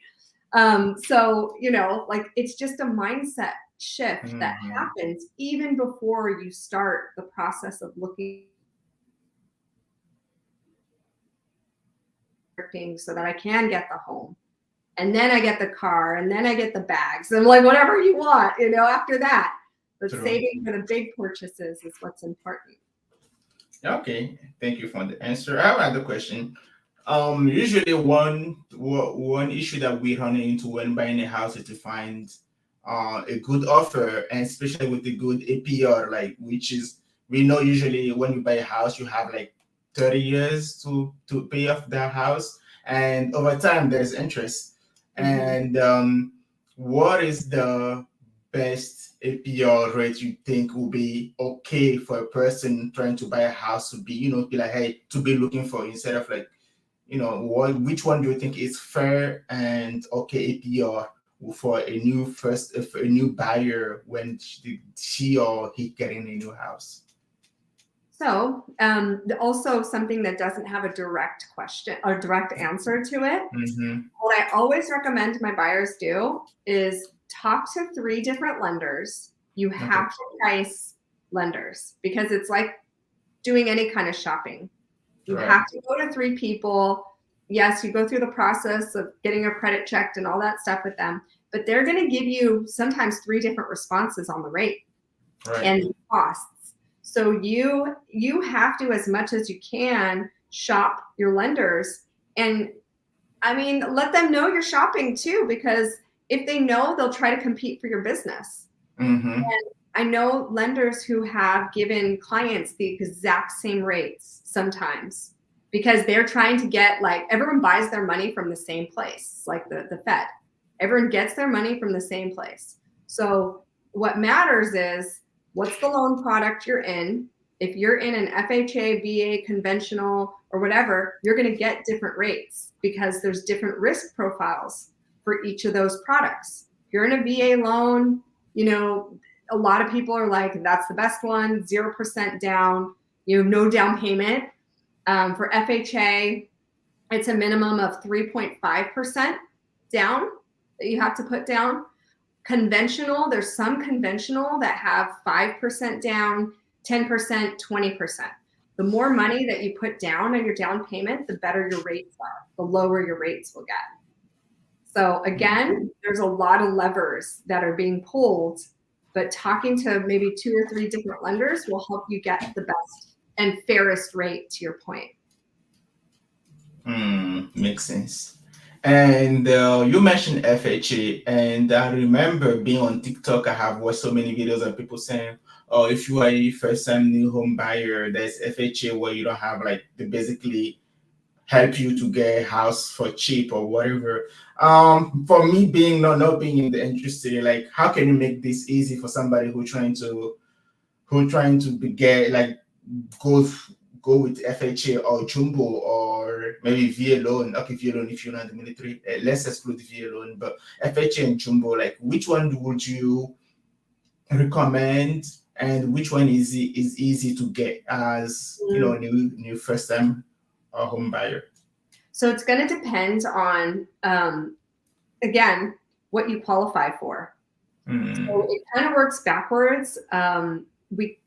So, it's just a mindset shift that happens even before you start the process of looking for things, so that I can get the home, and then I get the car, and then I get the bags, and whatever you want, after that. But saving for the big purchases is what's important. Okay, thank you for the answer. I have another question. Usually one issue that we run into when buying a house is to find a good offer, and especially with a good APR, which is, we know usually when you buy a house, you have 30 years to pay off the house, and over time there's interest. And what is the best APR rate you think will be okay for a person trying to buy a house to be, be like, hey, to be looking for, instead of which one do you think is fair and okay APR for a new buyer when she or he getting a new house? So also something that doesn't have a direct question or direct answer to it. What I always recommend my buyers do is talk to 3 different lenders. You have to price lenders, because it's like doing any kind of shopping. You have to go to 3 people. Yes, you go through the process of getting your credit checked and all that stuff with them, but they're going to give you sometimes 3 different responses on the rate and the costs. So you have to, as much as you can, shop your lenders, and let them know you're shopping too, because if they know, they'll try to compete for your business. And I know lenders who have given clients the exact same rates sometimes, because they're trying to get, everyone buys their money from the same place, like the Fed. Everyone gets their money from the same place. So what matters is, what's the loan product you're in? If you're in an FHA, VA, conventional, or whatever, you're going to get different rates, because there's different risk profiles for each of those products. If you're in a VA loan, a lot of people are like, that's the best one, 0% down, no down payment. For FHA, it's a minimum of 3.5% down that you have to put down. Conventional, there's some conventional that have 5% down, 10%, 20%. The more money that you put down on your down payment, the better your rates are, the lower your rates will get. So again, there's a lot of levers that are being pulled, but talking to maybe 2 or 3 different lenders will help you get the best and fairest rate, to your point. Makes sense. And you mentioned FHA, and I remember being on TikTok. I have watched so many videos of people saying, "Oh, if you are a first-time new home buyer, there's FHA where you don't have like they basically help you to get a house for cheap or whatever." For me, being not being in the industry, like how can you make this easy for somebody who trying to get like go go with FHA or jumbo or maybe VA loan. Okay, VA loan if you're not in the military. Let's exclude VA loan, but FHA and jumbo, like which one would you recommend, and which one is easy to get as new first time home buyer? So it's going to depend on again what you qualify for. So it kind of works backwards.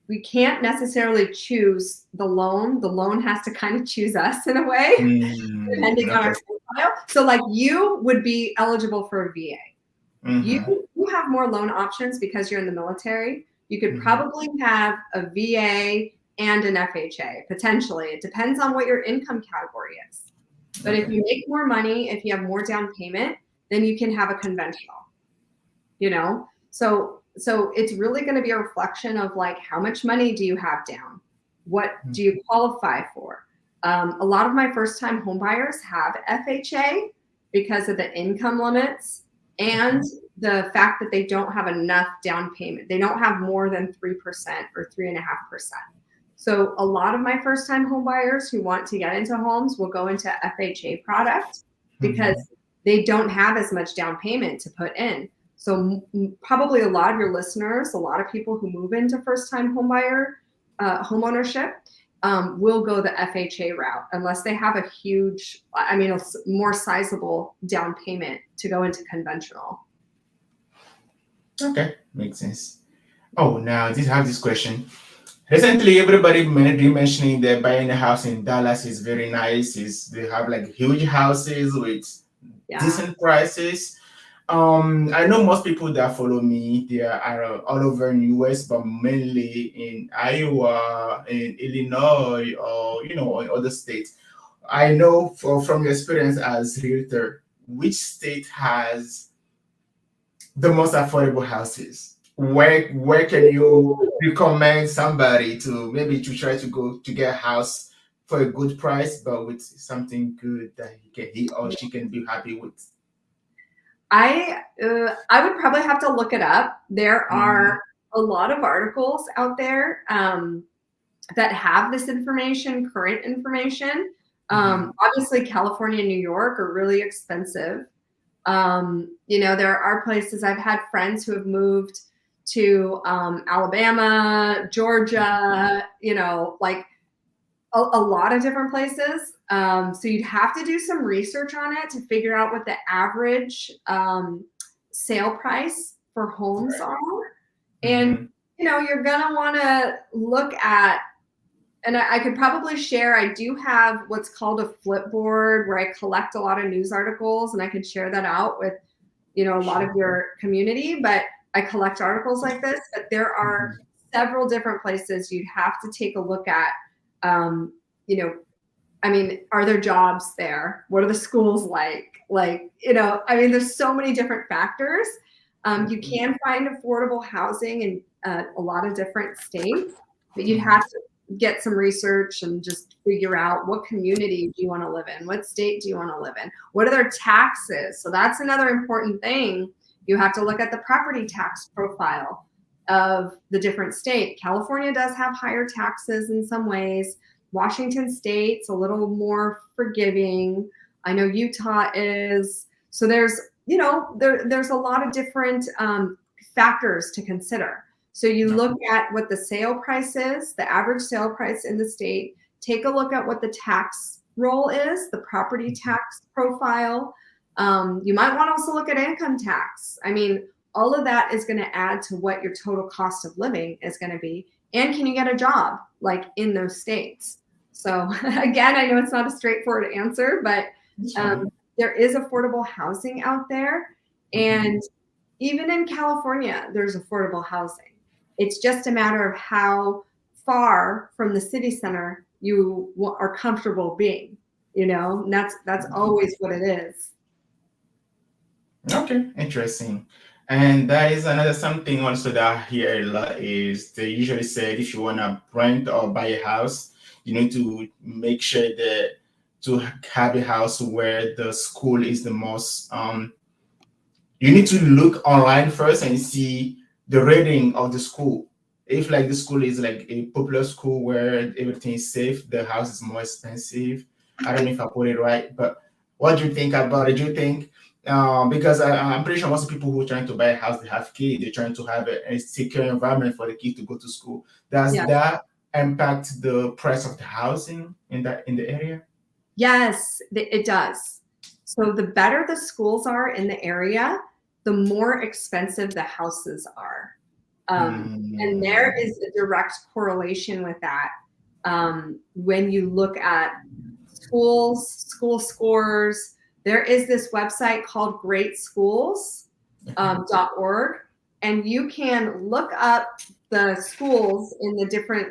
We can't necessarily choose the loan. The loan has to kind of choose us in a way, depending on our profile. So like you would be eligible for a VA. You have more loan options because you're in the military. You could probably have a VA and an FHA, potentially. It depends on what your income category is. But if you make more money, if you have more down payment, then you can have a conventional, So it's really going to be a reflection of like, how much money do you have down? What do you qualify for? A lot of my first time home buyers have FHA because of the income limits and the fact that they don't have enough down payment. They don't have more than 3% or 3.5%. So a lot of my first time home buyers who want to get into homes will go into FHA product because they don't have as much down payment to put in. So probably a lot of your listeners, a lot of people who move into first time home buyer home ownership will go the FHA route unless they have a huge, a more sizable down payment to go into conventional. Okay, makes sense. Oh, now I have this question. Recently, everybody been mentioning that buying a house in Dallas is very nice. They have like huge houses with decent prices. I know most people that follow me, they are all over in US, but mainly in Iowa, in Illinois, or in other states. I know from your experience as realtor, which state has the most affordable houses? Where can you recommend somebody to maybe to try to go to get a house for a good price, but with something good that he or she can be happy with? I would probably have to look it up. There are a lot of articles out there that have this information, current information. Obviously, California and New York are really expensive. There are places, I've had friends who have moved to Alabama, Georgia, like a lot of different places. So you'd have to do some research on it to figure out what the average sale price for homes are. And, you're going to want to look at, and I could probably share, I do have what's called a flip board where I collect a lot of news articles, and I could share that out with, a lot of your community, but I collect articles like this, but there are several different places you'd have to take a look at. Are there jobs there? What are the schools like? There's so many different factors. You can find affordable housing in a lot of different states, but you'd have to get some research and just figure out what community do you want to live in? What state do you want to live in? What are their taxes? So that's another important thing. You have to look at the property tax profile of the different state. California does have higher taxes in some ways. Washington State's a little more forgiving. I know Utah is. So there's, there's a lot of different factors to consider. So you look at what the sale price is, the average sale price in the state. Take a look at what the tax roll is, the property tax profile. You might want to also look at income tax. All of that is going to add to what your total cost of living is going to be. And can you get a job like in those states? So again, I know it's not a straightforward answer, but there is affordable housing out there. And even in California, there's affordable housing. It's just a matter of how far from the city center you are comfortable being, you know, and that's always what it is. Okay, interesting. And that is another something also that I hear a lot is they usually say if you want to rent or buy a house, you need to make sure that to have a house where the school is the most you need to look online first and see the rating of the school. If like the school is like a popular school where everything is safe, the house is more expensive. I don't know if I put it right, but what do you think about it? Do you think because I'm pretty sure most people who are trying to buy a house, they have kids, they're trying to have a secure environment for the kids to go to school. Does Yeah. that impact the price of the housing in the area? Yes, it does. So the better the schools are in the area, the more expensive the houses are. And there is a direct correlation with that. When you look at schools, school scores, there is this website called greatschools.org, and you can look up the schools in the different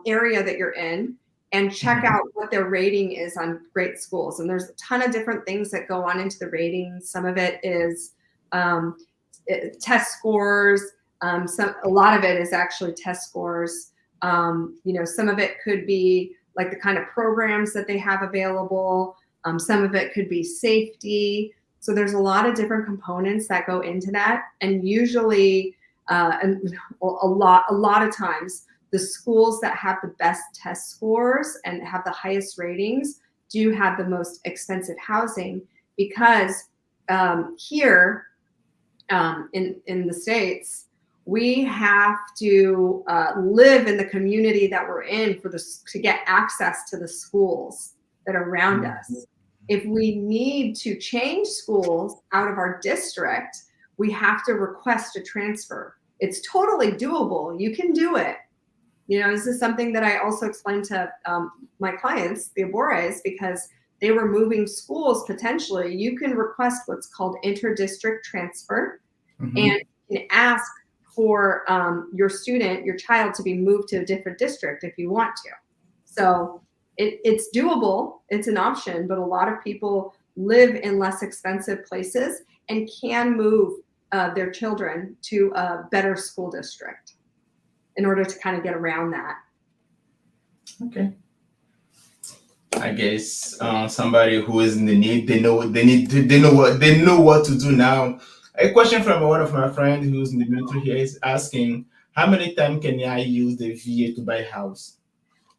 area that you're in and check out what their rating is on great schools. And there's a ton of different things that go on into the ratings. Some of it is test scores. A lot of it is actually test scores. You know, some of it could be like the kind of programs that they have available. Some of it could be safety. So there's a lot of different components that go into that. And usually, and a lot of times, the schools that have the best test scores and have the highest ratings do have the most expensive housing, because here in the States, we have to live in the community that we're in to get access to the schools that are around us. If we need to change schools out of our district, we have to request a transfer. It's totally doable. You can do it. You know, this is something that I also explained to my clients, the Abores, because they were moving schools potentially. You can request what's called inter-district transfer, and you can ask for your child to be moved to a different district if you want to. So it's doable, it's an option, but a lot of people live in less expensive places and can move their children to a better school district in order to kind of get around that. Okay. I guess somebody who is in the need, they know what to do now. A question from one of my friends who's in the military here is asking, how many times can I use the VA to buy a house?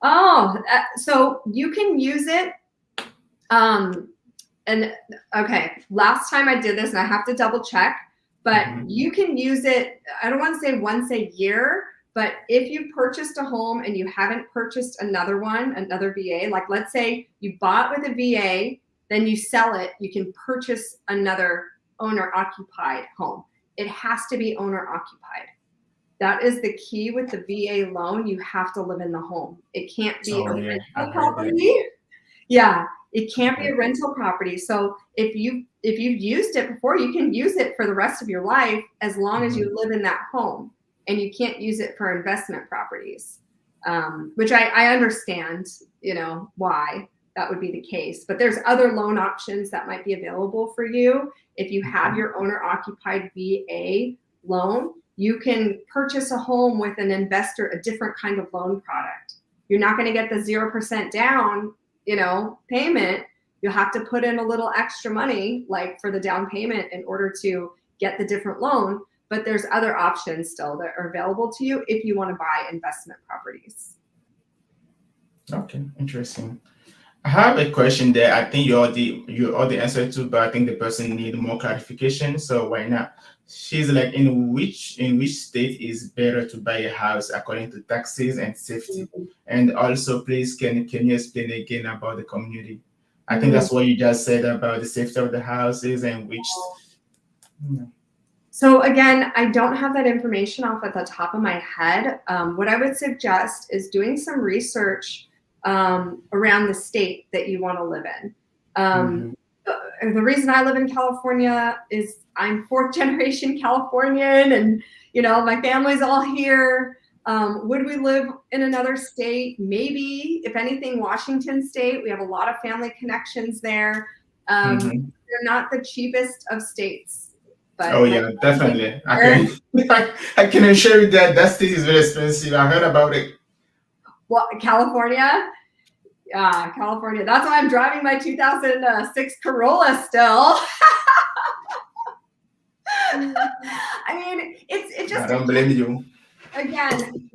Oh, so you can use it. And okay, last time I did this, and I have to double check, but you can use it, I don't want to say once a year, but if you purchased a home and you haven't purchased another VA, like let's say you bought with a VA, then you sell it, you can purchase another owner-occupied home. It has to be owner-occupied. That is the key with the VA loan. You have to live in the home. It can't be a rental property. Yeah, it can't be a rental property. So if you've used it before, you can use it for the rest of your life as long as you live in that home. And you can't use it for investment properties, which I understand, you know, why that would be the case. But there's other loan options that might be available for you. If you have your owner-occupied VA loan, you can purchase a home with an investor, a different kind of loan product. You're not going to get the 0% down, you know, payment. You'll have to put in a little extra money, like for the down payment, in order to get the different loan. But there's other options still that are available to you if you want to buy investment properties. Okay, interesting. I have a question there. I think you already answered to, but I think the person need more clarification. So why not? She's like, in which state is better to buy a house according to taxes and safety? And also, please, can you explain again about the community? I think that's what you just said about the safety of the houses and which. So again, I don't have that information off at the top of my head. What I would suggest is doing some research around the state that you want to live in. the reason I live in California is I'm 4th generation Californian, and my family's all here. Would we live in another state? Maybe, if anything, Washington State. We have a lot of family connections there. They're not the cheapest of states. But oh yeah, definitely. I can assure you that state is very expensive. I heard about it. Well, California? Yeah, California. That's why I'm driving my 2006 Corolla still. I mean, it just. I don't blame you. Again,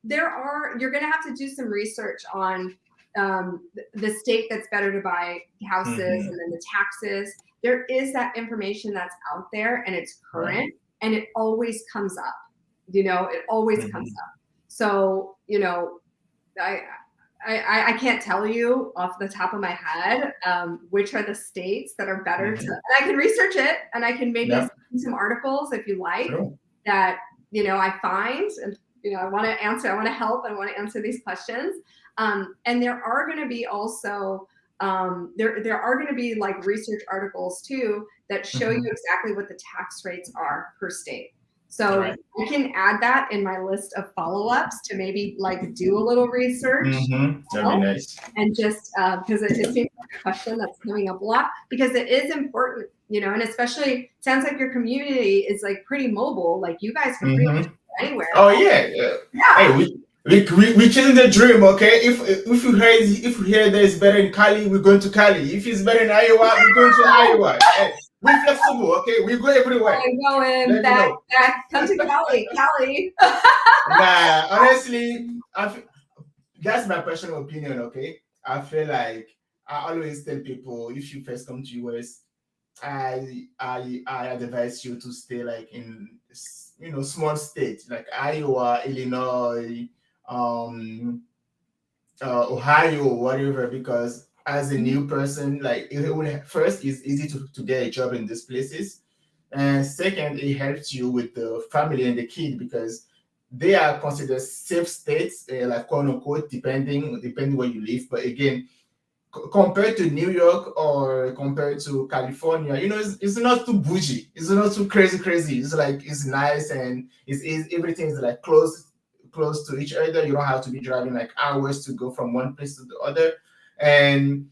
you're going to have to do some research on the state that's better to buy houses, and then the taxes. There is that information that's out there, and it's current, and it always comes up. It always comes up. So, I can't tell you off the top of my head which are the states that are better to. And I can research it, and I can maybe send some articles if you like that I find, and I want to answer. I want to help. I want to answer these questions. And there are going to be also there are going to be like research articles too that show you exactly what the tax rates are per state. So I can add that in my list of follow-ups to maybe like do a little research. That'd be nice. And just because it seems like a question that's coming up a lot, because it is important, and especially sounds like your community is like pretty mobile. Like you guys can pretty much go anywhere. Oh yeah. Hey, we chasing the dream, okay? If you hear that it's better in Cali, we're going to Cali. If it's better in Iowa, we're going to Iowa. Hey, we're flexible, okay? We go everywhere. I'm going back. Come to Cali. Nah, honestly, that's my personal opinion, okay? I feel like I always tell people, if you first come to US, I advise you to stay like in small states like Iowa, Illinois, Ohio, whatever, because as a new person, like first it's easy to get a job in these places, and second, it helps you with the family and the kid because they are considered safe states, like quote unquote, depending where you live. But again, compared to New York or compared to California, it's not too bougie. It's not too crazy. It's like it's nice, and everything is like close to each other. You don't have to be driving like hours to go from one place to the other, and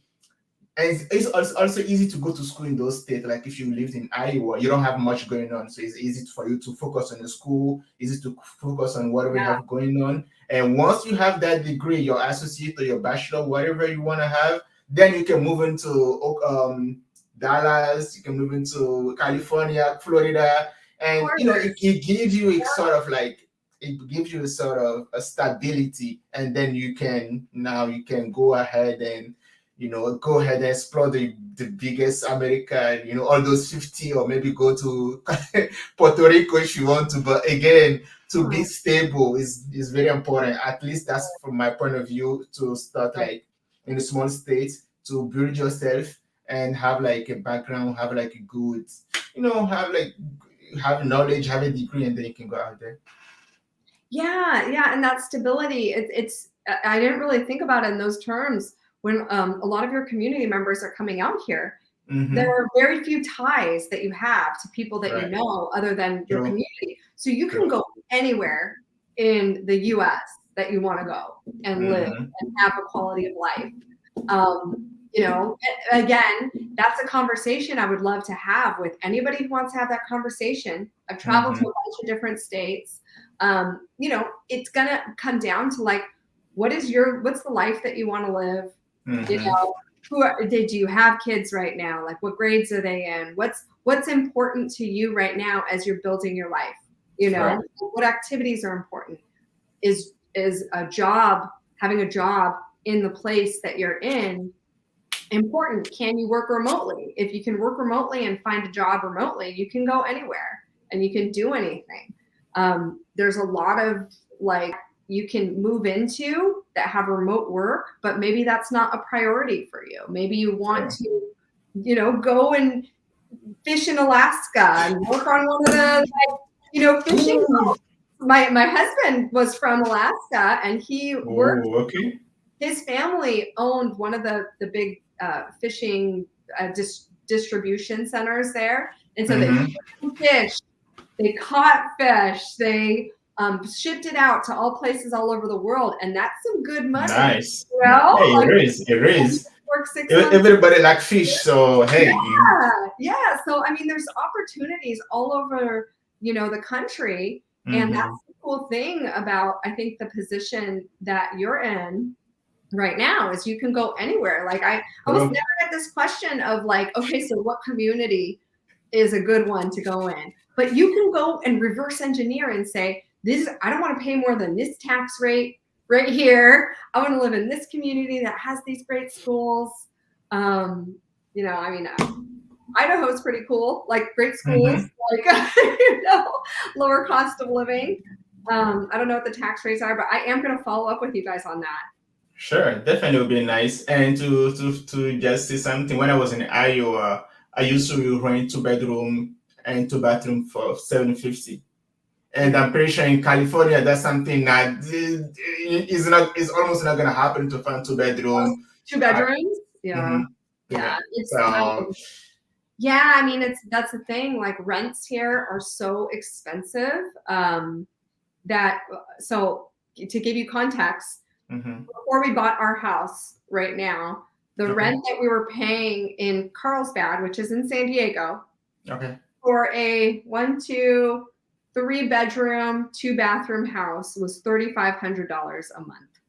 it's also easy to go to school in those states. Like if you lived in Iowa, you don't have much going on, so it's easy for you to focus on the school, easy to focus on whatever you have going on. And once you have that degree, your associate or your bachelor, whatever you want to have, then you can move into Dallas, you can move into California, Florida, and it gives you a sort of a stability, and then you can go ahead and explore the biggest America, all those 50, or maybe go to Puerto Rico if you want to. But again, to be stable is very important. At least that's from my point of view, to start like in a small state, to build yourself and have like a background, have like a good, have knowledge, have a degree, and then you can go out there. Yeah, and that stability, it's I didn't really think about it in those terms. When a lot of your community members are coming out here, there are very few ties that you have to people that you know other than your community. So you can go anywhere in the US that you want to go and live and have a quality of life. Again, that's a conversation I would love to have with anybody who wants to have that conversation. I've traveled to a bunch of different states. It's gonna come down to like, what's the life that you want to live? Do you have kids right now? Like, what grades are they in? What's important to you right now as you're building your life? What activities are important? Is having a job in the place that you're in important? Can you work remotely? If you can work remotely and find a job remotely, you can go anywhere and you can do anything. There's a lot of like you can move into that have remote work, but maybe that's not a priority for you. Maybe you want to, go and fish in Alaska and work on one of the, fishing boats. My husband was from Alaska, and he worked. His family owned one of the big fishing distribution centers there. And so they shipped fish, they caught fish, they shipped it out to all places all over the world. And that's some good money. Nice. You know? Hey, Like, it is. It is. Work 6 months. Everybody like fish, so hey. Yeah. So I mean, there's opportunities all over, you know, the country, and that's the cool thing about, I think, the position that you're in right now is you can go anywhere. Like I almost never get this question of like, okay, so what community is a good one to go in? But you can go and reverse engineer and say, this, I don't want to pay more than this tax rate right here. I want to live in this community that has these great schools. You know, I mean, Idaho is pretty cool, like great schools, like, you know, lower cost of living. I don't know what the tax rates are, but I am going to follow up with you guys on that. Sure, definitely would be nice. And to just say something, when I was in Iowa, I used to rent 2-bedroom and 2-bathroom for $750. And I'm pretty sure in California, that's something that is almost not going to happen to find 2-bedroom. 2 bedrooms? Yeah. Yeah. It's yeah, I mean, that's the thing. Like rents here are so expensive that, so to give you context, before we bought our house right now, the rent that we were paying in Carlsbad, which is in San Diego, for a 1, 2, 3-bedroom, 2-bathroom house was $3,500 a month.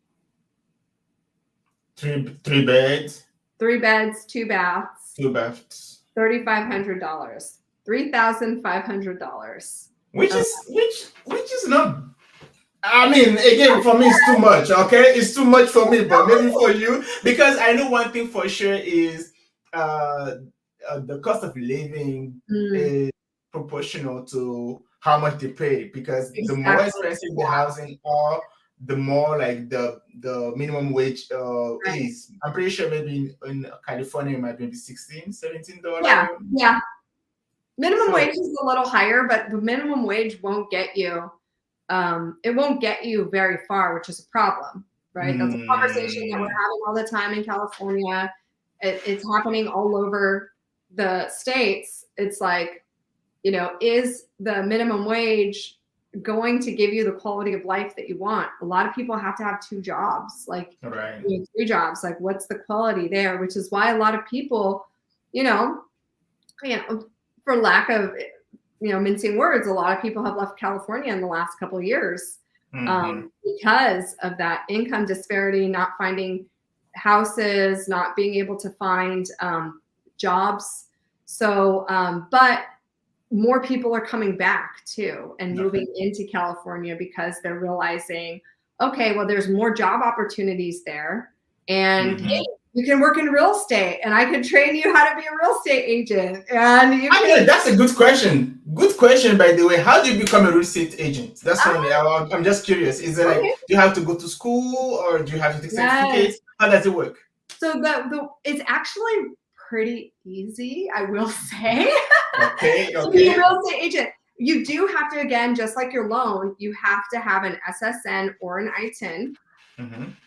Three beds. 3 beds, 2 baths. 2 baths. $3,500. $3,500. Which is not. I mean, again, for me, it's too much. Okay, it's too much for me, but maybe for you, because I know one thing for sure is the cost of living is proportional to how much they pay. Because the more expensive the housing are, the more like the minimum wage is. I'm pretty sure maybe in California it might be $16, $17. Yeah. Minimum wage is a little higher, but the minimum wage won't get you. It won't get you very far, which is a problem, right? That's a conversation that we're having all the time in California. It's happening all over the states. It's like, you know, is the minimum wage going to give you the quality of life that you want? A lot of people have to have 2 jobs, like 3 jobs. Like, what's the quality there? Which is why a lot of people, you know, for lack of, you know, mincing words, a lot of people have left California in the last couple of years because of that income disparity, not finding houses, not being able to find jobs. So, but more people are coming back too and moving into California because they're realizing, okay, well, there's more job opportunities there, and hey, you can work in real estate, and I can train you how to be a real estate agent. And you can, that's a good question. Good question, by the way. How do you become a real estate agent? That's funny. I'm just curious. Is it like, do you have to go to school, or do you have to take certificates? How does it work? So it's actually pretty easy, I will say. To be a real estate agent, you do have to, again, just like your loan, you have to have an SSN or an I-10,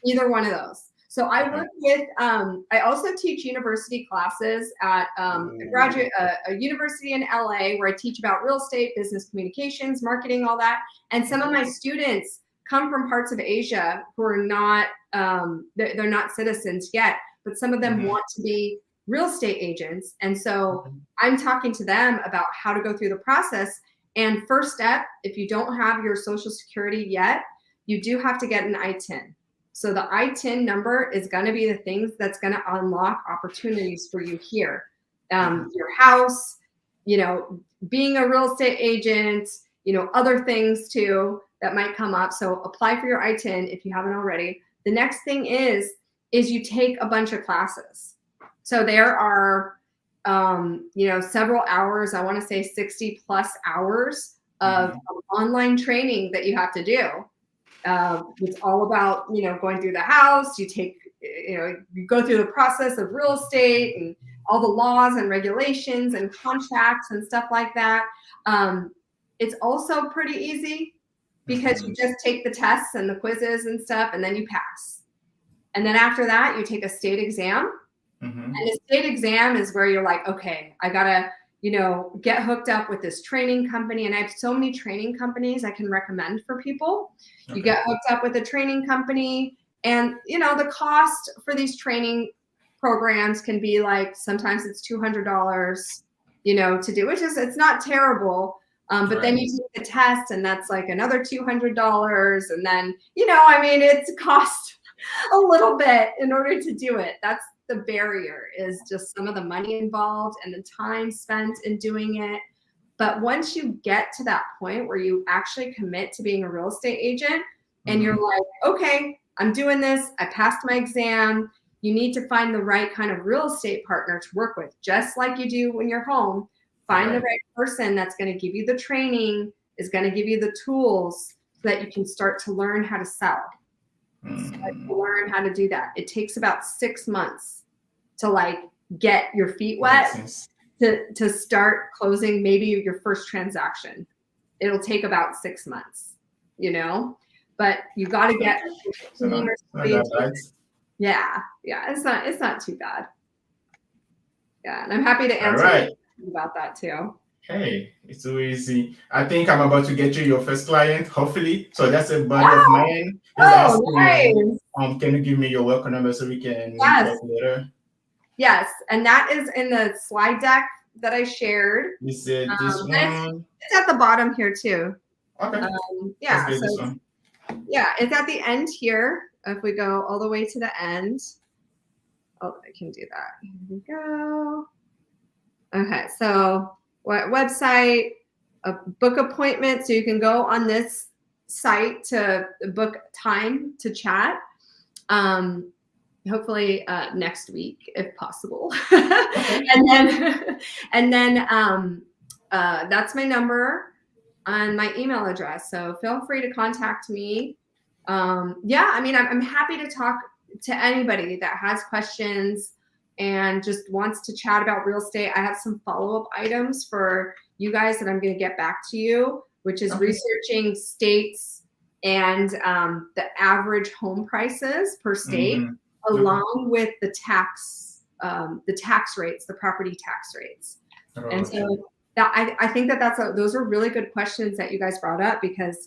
either one of those. So I work with, I also teach university classes at a university in LA where I teach about real estate, business communications, marketing, all that. And some of my students come from parts of Asia who are not, they're not citizens yet, but some of them want to be real estate agents. And so I'm talking to them about how to go through the process. And first step, if you don't have your Social Security yet, you do have to get an I-10. So the I-10 number is going to be the things that's going to unlock opportunities for you here. Your house, you know, being a real estate agent, you know, other things too that might come up. So apply for your I-10 if you haven't already. The next thing is you take a bunch of classes. So there are, you know, several hours, I want to say 60 plus hours of online training that you have to do. It's all about, you know, going through the house. You take, you know, you go through the process of real estate and all the laws and regulations and contracts and stuff like that. It's also pretty easy because you just take the tests and the quizzes and stuff, and then you pass. And then after that, you take a state exam. Mm-hmm. And the state exam is where you're like, okay, I gotta, you know, get hooked up with this training company. And I have so many training companies I can recommend for people. Okay. You get hooked up with a training company, and you know, the cost for these training programs can be like, sometimes it's $200, you know, to do, which is, it's not terrible. But then you take the test, and that's like another $200. And then, you know, I mean, it's cost a little bit in order to do it. That's the barrier, is just some of the money involved and the time spent in doing it. But once you get to that point where you actually commit to being a real estate agent, and you're like, okay, I'm doing this, I passed my exam, you need to find the right kind of real estate partner to work with, just like you do when you're home. Find the right person that's going to give you the training, is going to give you the tools so that you can start to learn how to sell. Start to learn how to do that. It takes about 6 months to like get your feet wet, to start closing maybe your first transaction. It'll take about 6 months, you know, but you got to get yeah, it's not too bad. Yeah, and I'm happy to answer about that too. Hey, it's so easy. I think I'm about to get you your first client, hopefully. So that's a buddy of mine. Oh, nice. Can you give me your welcome number so we can talk later? Yes, and that is in the slide deck that I shared. You said this one. It's at the bottom here too. Okay. Yeah. So yeah, it's at the end here. If we go all the way to the end. Oh, I can do that. Here we go. Okay, so what website? A book appointment. So you can go on this site to book time to chat. Hopefully next week, if possible. and then that's my number and my email address. So feel free to contact me. Yeah, I mean, I'm happy to talk to anybody that has questions and just wants to chat about real estate. I have some follow-up items for you guys that I'm going to get back to you, which is researching states and the average home prices per state, along with the tax rates, the property tax rates. And so that, I think those are really good questions that you guys brought up, because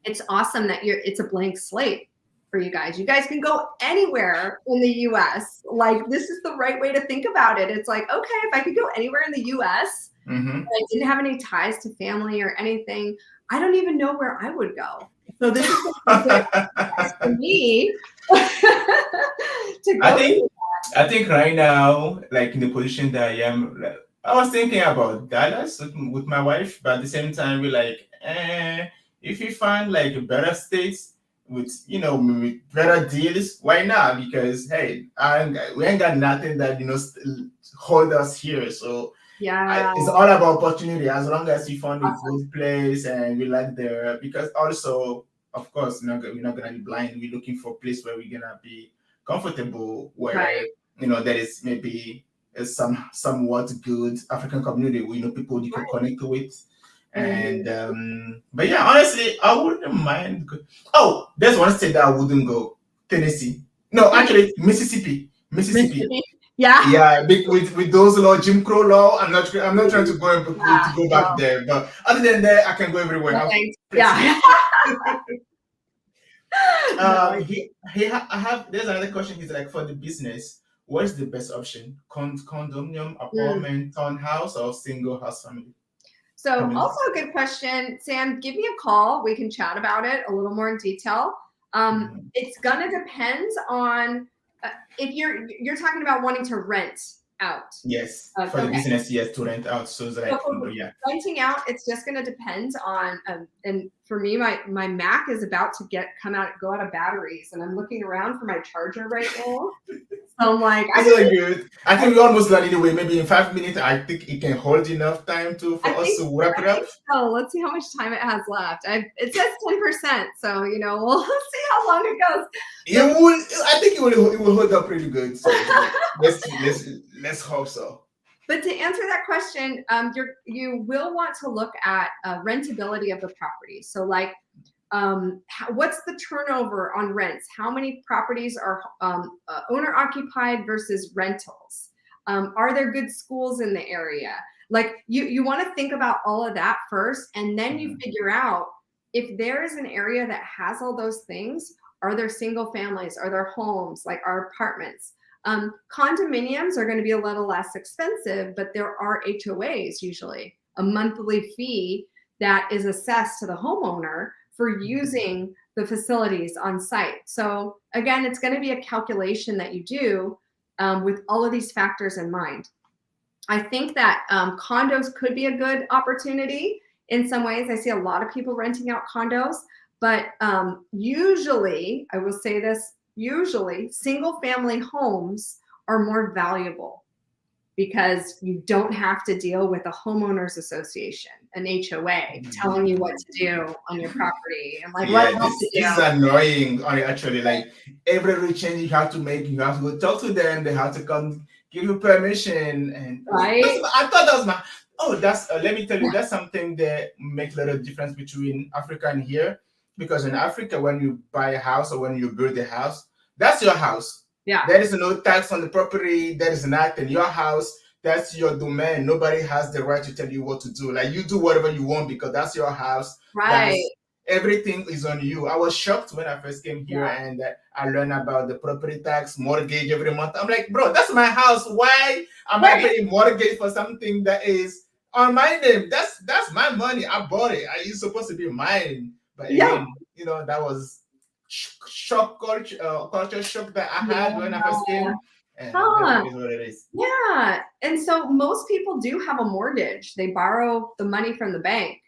it's awesome that it's a blank slate for you guys. You guys can go anywhere in the US. Like, this is the right way to think about it. It's like, okay, if I could go anywhere in the US, I didn't have any ties to family or anything, I don't even know where I would go. So this is for me to go. I think right now, like in the position that I am, like, I was thinking about Dallas with my wife, but at the same time, we're like, if you find like better states with, you know, with better deals, why not? Because hey, we ain't got nothing that, you know, hold us here. So yeah, it's all about opportunity. As long as you find a good place and we like there, because also, of course, we're not gonna be blind. We're looking for a place where we're gonna be comfortable, where you know there is maybe somewhat good African community where, you know, people you can connect with. And but yeah, honestly, I wouldn't mind. Oh, there's one state that I wouldn't go. Tennessee. No, actually, Mississippi. Yeah, with those law, Jim Crow law. I'm not trying to go back there. But other than that, I can go everywhere. Yeah. There's another question. He's like, for the business, what is the best option? Condominium, apartment, townhouse, or single house family? So also a good question, Sam. Give me a call. We can chat about it a little more in detail. It's gonna depend on if you're talking about wanting to rent out. Yes, for the business, yes, to rent out. So that renting out, it's just gonna depend on. And for me, my Mac is about to go out of batteries, and I'm looking around for my charger right now. So I'm like, good. I think we almost done anyway. Maybe in 5 minutes, I think it can hold enough time for us to wrap it up. Oh, let's see how much time it has left. It says 10%, so you know, we'll see how long it goes. I think it will hold up pretty good. So let's hope so. But to answer that question, you will want to look at rentability of the property. So like, what's the turnover on rents? How many properties are owner occupied versus rentals? Are there good schools in the area? Like you want to think about all of that first, and then you figure out if there is an area that has all those things. Are there single families? Are there homes? Like our apartments? Condominiums are going to be a little less expensive, but there are HOAs, usually a monthly fee that is assessed to the homeowner for using the facilities on site. So again, it's going to be a calculation that you do with all of these factors in mind. I think that condos could be a good opportunity in some ways. I see a lot of people renting out condos, but usually, I will say this, usually single family homes are more valuable because you don't have to deal with a homeowners association, an HOA, telling you what to do on your property and like what else to do. This is annoying, actually. Like every change you have to make, you have to go talk to them. They have to come give you permission, and right. I thought that was my. Oh, that's let me tell you, that's something that makes a little difference between Africa and here. Because in Africa, when you buy a house or when you build a house, that's your house. Yeah. There is no tax on the property. There is nothing. Your house, that's your domain. Nobody has the right to tell you what to do. Like you do whatever you want because that's your house. Right. Everything is on you. I was shocked when I first came here and I learned about the property tax, mortgage every month. I'm like, bro, that's my house. Why am I paying mortgage for something that is on my name? That's my money. I bought it. It's supposed to be mine. But again, you know, that was culture shock that I had when I first came. And it is what it is. Yeah. And so most people do have a mortgage. They borrow the money from the bank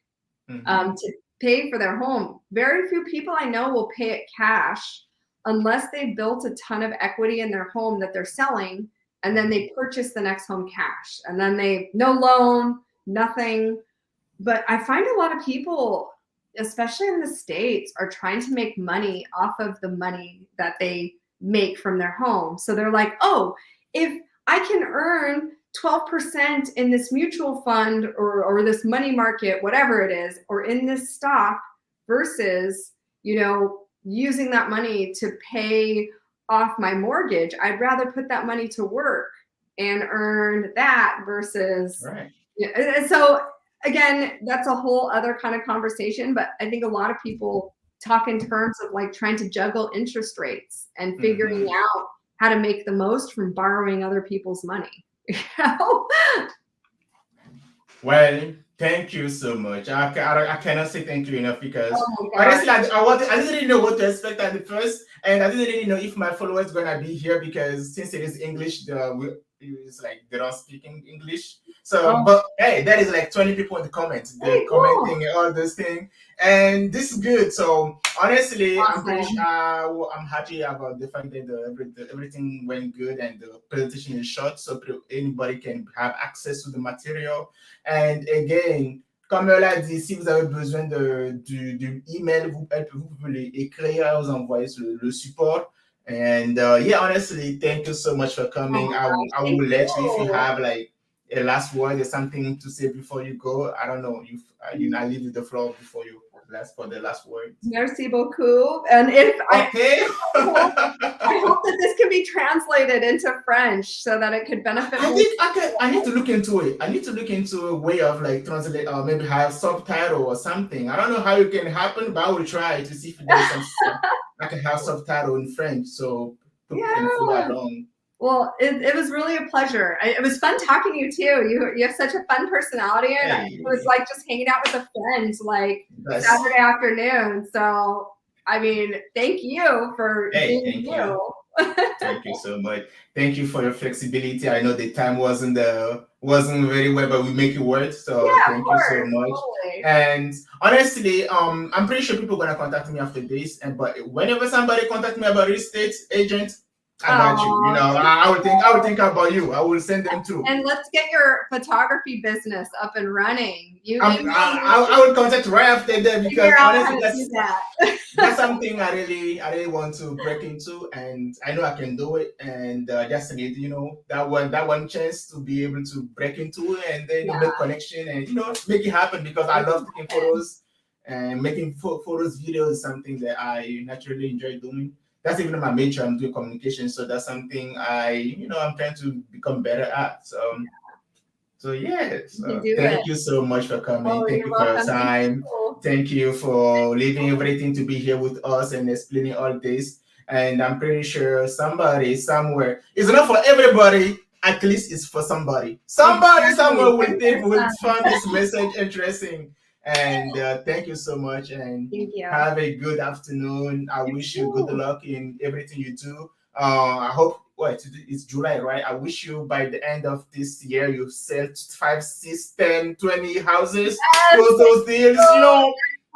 to pay for their home. Very few people I know will pay it cash unless they built a ton of equity in their home that they're selling, and then they purchase the next home cash. And then no loan, nothing. But I find a lot of people, especially in the States, are trying to make money off of the money that they make from their home. So they're like, oh, if I can earn 12% in this mutual fund or this money market, whatever it is, or in this stock versus, you know, using that money to pay off my mortgage, I'd rather put that money to work and earn that versus, right. And so again, that's a whole other kind of conversation, but I think a lot of people talk in terms of like trying to juggle interest rates and figuring out how to make the most from borrowing other people's money. You know? Well, thank you so much. I cannot say thank you enough because honestly, I didn't really know what to expect at the first, and I didn't really know if my followers gonna be here because since it is English, it's like they don't speak English. So, but hey, there is like 20 people in the comments. They're commenting all those things, and this is good. So honestly, I'm happy about the fact that everything went good and the presentation is short, so anybody can have access to the material. And again, comme l'a dit, si vous avez besoin du email, vous pouvez écrire, vous envoyer le support. And yeah, honestly, thank you so much for coming. I will let you, if you have like a last word or something to say before you go. I don't know. I leave the floor before you for the last word. Merci beaucoup. And I hope that this can be translated into French so that it could benefit. I need to look into it. I need to look into a way of like translate or maybe have subtitle or something. I don't know how it can happen, but I will try to see if there's some I can have subtitle in French so people can follow along. Well, it was really a pleasure. It was fun talking to you too. You have such a fun personality, and it was like just hanging out with a friend, like Saturday afternoon. So, I mean, thank you for being you. Thank you so much. Thank you for your flexibility. I know the time wasn't very well, but we make it work. So thank you so much. Totally. And honestly, I'm pretty sure people are gonna contact me after this. But whenever somebody contact me about real estate agent, I got you. You know, I would think about you. I will send them through. And let's get your photography business up and running. I will contact right after that because honestly, that's something I really want to break into, and I know I can do it. And just need that one chance to be able to break into it, and then make connection and make it happen because I love taking photos. And making photos, videos is something that I naturally enjoy doing. That's even my major. I'm doing communication, so that's something I'm trying to become better at. So yes, thank you so much for coming. Oh, thank you're you for your welcome. time. Thank you for leaving everything to be here with us and explaining all this. And I'm pretty sure somebody somewhere, it's not for everybody, at least it's for somebody. Somebody somewhere will find this message interesting. And thank you so much. And have a good afternoon. I wish you good luck in everything you do. I hope it's July, right? I wish you by the end of this year you sell 5, 6, 10, 20 houses. Close those deals,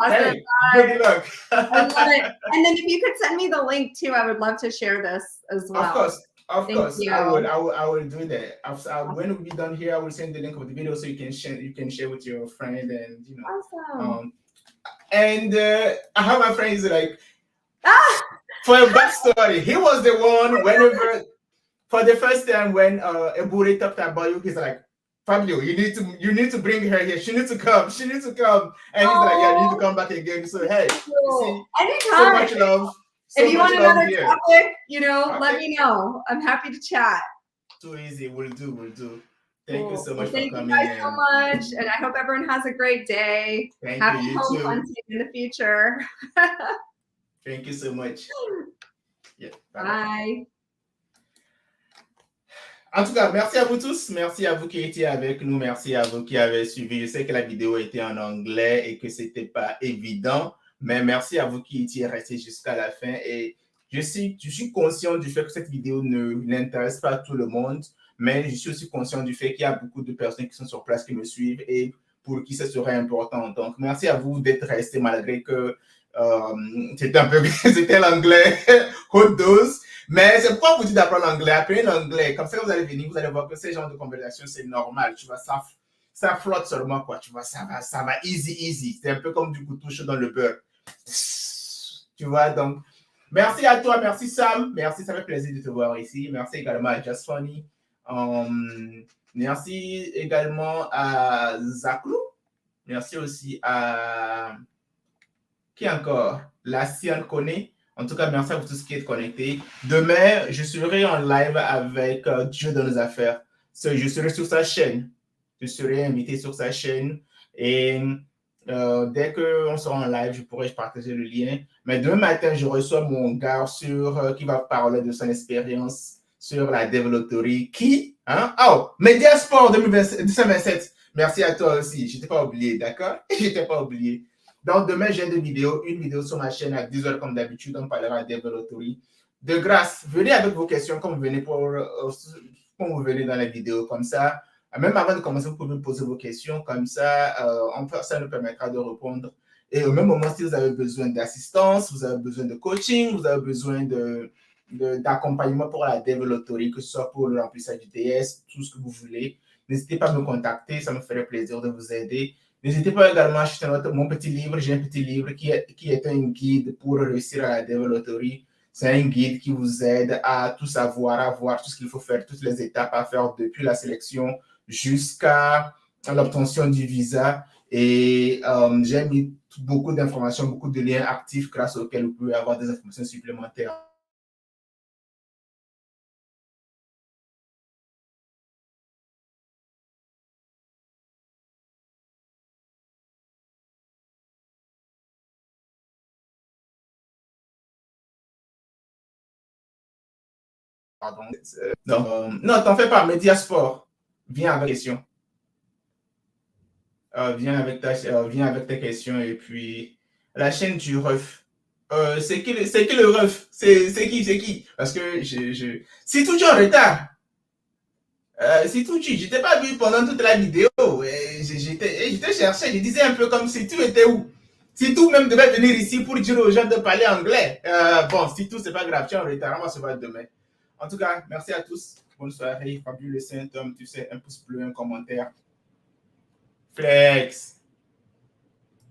Awesome. Hey, good luck. I love it. And then if you could send me the link too, I would love to share this as well. Of course. I will do that. When we'll be done here, I will send the link of the video so you can share with your friend and Awesome. And I have my friends like for a backstory, he was the one whenever for the first time when Eburi talked about you, he's like, Fabio, you need to bring her here. She needs to come. And he's like, yeah, you need to come back again. So hey, see, anytime. So much love. If you want another topic, let me know. I'm happy to chat. Too easy. We'll do. Thank you so much for coming. Thank you guys so much. And I hope everyone has a great day. Happy home hunting in the future. Thank you so much. Yeah, bye. En tout cas, merci à vous tous. Merci à vous qui étiez avec nous. Merci à vous qui avez suivi. Je sais que la vidéo était en anglais et que c'était pas évident, mais merci à vous qui étiez restés jusqu'à la fin. Et je suis conscient du fait que cette vidéo n'intéresse pas tout le monde, mais je suis aussi conscient du fait qu'il y a beaucoup de personnes qui sont sur place qui me suivent et pour qui ce serait important. Donc, merci à vous d'être restés malgré que c'était l'anglais haute dose. Mais c'est pourquoi vous dites d'apprendre l'anglais. Apprenez l'anglais. Comme ça, vous allez venir, vous allez voir que ces genres de conversation, c'est normal. Tu vois, ça flotte seulement, quoi. Tu vois, ça va easy. C'est un peu comme du couteau chaud dans le beurre. Tu vois, donc, merci à toi. Merci, Sam. Merci, ça fait plaisir de te voir ici. Merci également à Just Funny. Merci également à Zaklou. Merci aussi à... Qui encore? La Sian connaît. En tout cas, merci à vous tous qui êtes connectés. Demain, je serai en live avec Dieu dans nos affaires. Je serai sur sa chaîne. Je serai invité sur sa chaîne. Et dès qu'on sera en live, je pourrai partager le lien. Mais demain matin, je reçois mon gars qui va parler de son expérience sur la développerie. Mediasport 2027. Merci à toi aussi. Je ne t'ai pas oublié, d'accord? Je ne t'ai pas oublié. Donc, demain, j'ai une vidéo sur ma chaîne à 10h comme d'habitude. On parlera de développerie. De grâce, venez avec vos questions comme vous venez vous venez dans la vidéo. Comme ça, même avant de commencer, vous pouvez me poser vos questions. Comme ça, ça nous permettra de répondre. Et au même moment, si vous avez besoin d'assistance, vous avez besoin de coaching, vous avez besoin d'accompagnement pour la développerie, que ce soit pour le remplissage du TS, tout ce que vous voulez, n'hésitez pas à me contacter. Ça me ferait plaisir de vous aider. N'hésitez pas également à acheter mon petit livre. J'ai un petit livre qui est un guide pour réussir à la développerie. C'est un guide qui vous aide à tout savoir, à voir tout ce qu'il faut faire, toutes les étapes à faire depuis la sélection jusqu'à l'obtention du visa. Et j'ai mis beaucoup d'informations, beaucoup de liens actifs grâce auxquels vous pouvez avoir des informations supplémentaires. Pardon. Non, t'en fais pas, Mediasport. Viens avec tes questions. Viens avec tes questions et puis la chaîne du ref. C'est qui le ref? C'est qui? Parce que si tout est en retard. Si tout je t'ai pas vu pendant toute la vidéo. J'étais cherché, je disais un peu comme si tu étais où? Si tout même devait venir ici pour dire aux gens de parler anglais. Bon, si tout c'est pas grave, tu es en retard, on va se voir demain. En tout cas, merci à tous. Bonne soirée. Fabio le Saint-Homme, tu sais, un pouce bleu, un commentaire. Flex.